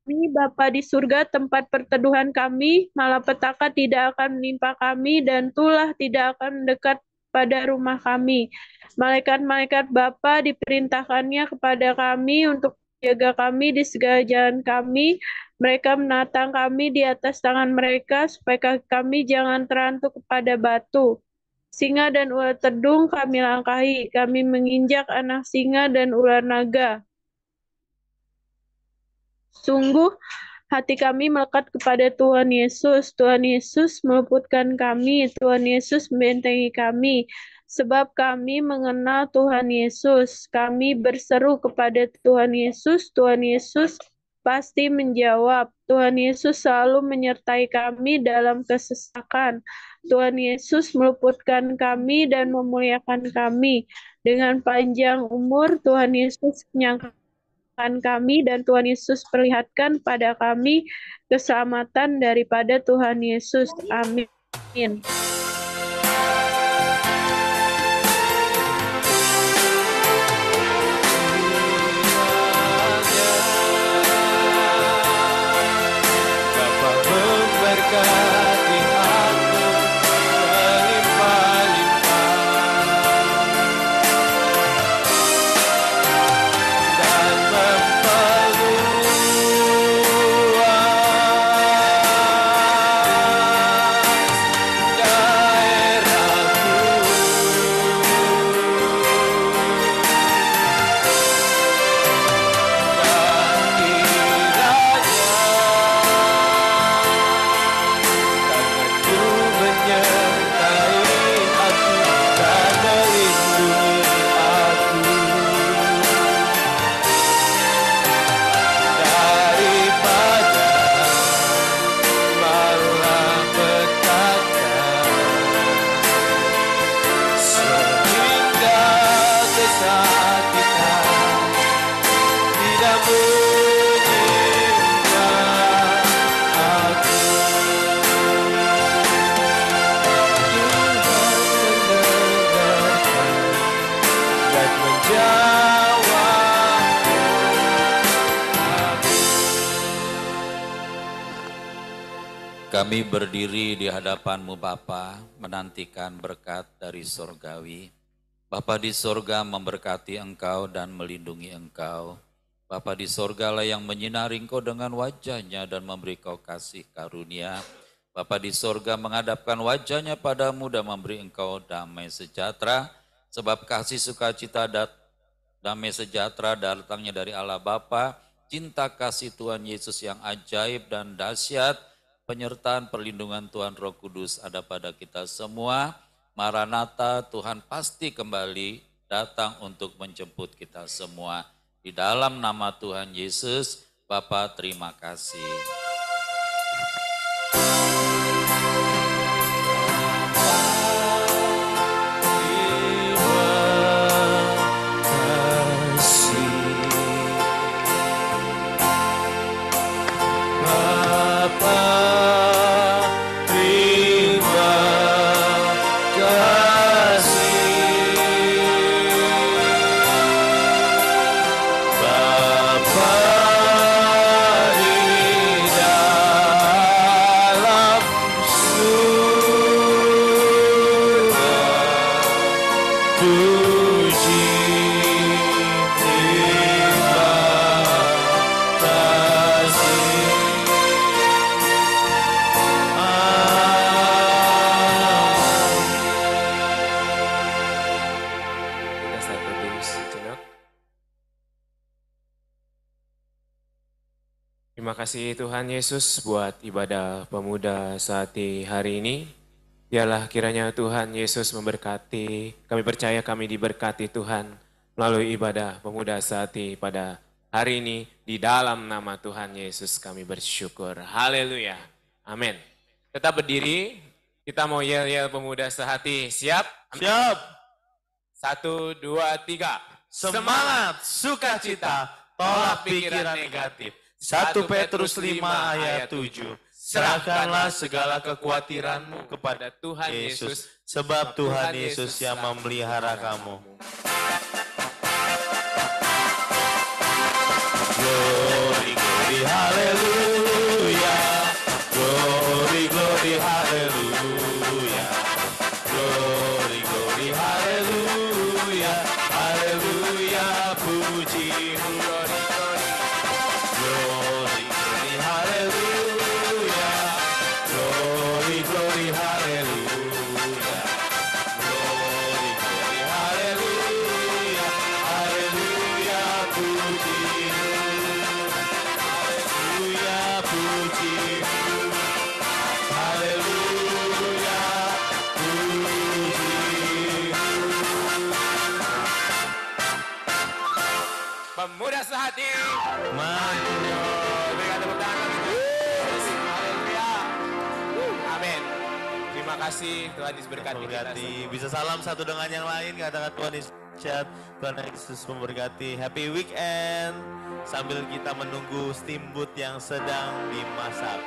Speaker 5: Bapa di surga tempat perteduhan kami, malapetaka tidak akan menimpa kami dan tulah tidak akan mendekat pada rumah kami. Malaikat-malaikat Bapa diperintahkannya kepada kami untuk jaga kami di segala jalan kami. Mereka menatang kami di atas tangan mereka supaya kaki kami jangan terantuk kepada batu. Singa dan ular tedung kami langkahi, kami menginjak anak singa dan ular naga. Sungguh, hati kami melekat kepada Tuhan Yesus. Tuhan Yesus meluputkan kami. Tuhan Yesus membentengi kami. Sebab kami mengenal Tuhan Yesus. Kami berseru kepada Tuhan Yesus. Tuhan Yesus pasti menjawab. Tuhan Yesus selalu menyertai kami dalam kesesakan. Tuhan Yesus meluputkan kami dan memuliakan kami. Dengan panjang umur, Tuhan Yesus menyangka kami dan Tuhan Yesus perlihatkan pada kami keselamatan daripada Tuhan Yesus. Amin.
Speaker 14: Bapa memberkati aku melimpah-limpah dan saat kita tidak mengingat
Speaker 13: Kami berdiri di hadapan-Mu Bapa, menantikan berkat dari sorgawi. Bapa di sorga memberkati Engkau dan melindungi Engkau. Bapa di sorga lah yang menyinari Engkau dengan wajahnya dan memberi Kau kasih karunia. Bapa di sorga menghadapkan wajahnya padamu dan memberi Engkau damai sejahtera. Sebab kasih sukacita damai sejahtera datangnya dari Allah Bapa. Cinta kasih Tuhan Yesus yang ajaib dan dahsyat. Penyertaan perlindungan Tuhan Roh Kudus ada pada kita semua. Maranatha, Tuhan pasti kembali datang untuk menjemput kita semua. Di dalam nama Tuhan Yesus, Bapa terima kasih.
Speaker 2: Terima kasih Tuhan Yesus buat ibadah pemuda saat di hari ini. Biarlah kiranya Tuhan Yesus memberkati, kami percaya kami diberkati Tuhan melalui ibadah pemuda saat pada hari ini. Di dalam nama Tuhan Yesus kami bersyukur. Haleluya. Amin. Tetap berdiri, kita mau yel-yel pemuda sehati. Siap?
Speaker 8: Siap.
Speaker 2: 1, 2, 3.
Speaker 8: Semangat, sukacita, tolak pikiran negatif. 1 Petrus 5 ayat 7. Serahkanlah segala kekhawatiranmu kepada Tuhan Yesus, sebab Tuhan Yesus yang memelihara kamu. Glory, glory, haleluya. Glory, glory, haleluya. Glory, glory, haleluya. Haleluya, puji, glory, glory. Glory, glory, haleluya. Glory, glory, haleluya. Glory, glory, haleluya. Haleluya, puji. Haleluya, puji. Haleluya, puji.
Speaker 2: Pemuda sehati.
Speaker 8: Mantap.
Speaker 2: Berikan tepuk tangan bagi Tuhan. Haleluya. Amin. Terima kasih Tuhan Yesus berkati kita semua.
Speaker 8: Bisa salam satu dengan yang lain, katakan Tuhan Yesus chat, Tuhan Yesus memberkati. Happy weekend sambil kita menunggu steamboat yang sedang dimasak.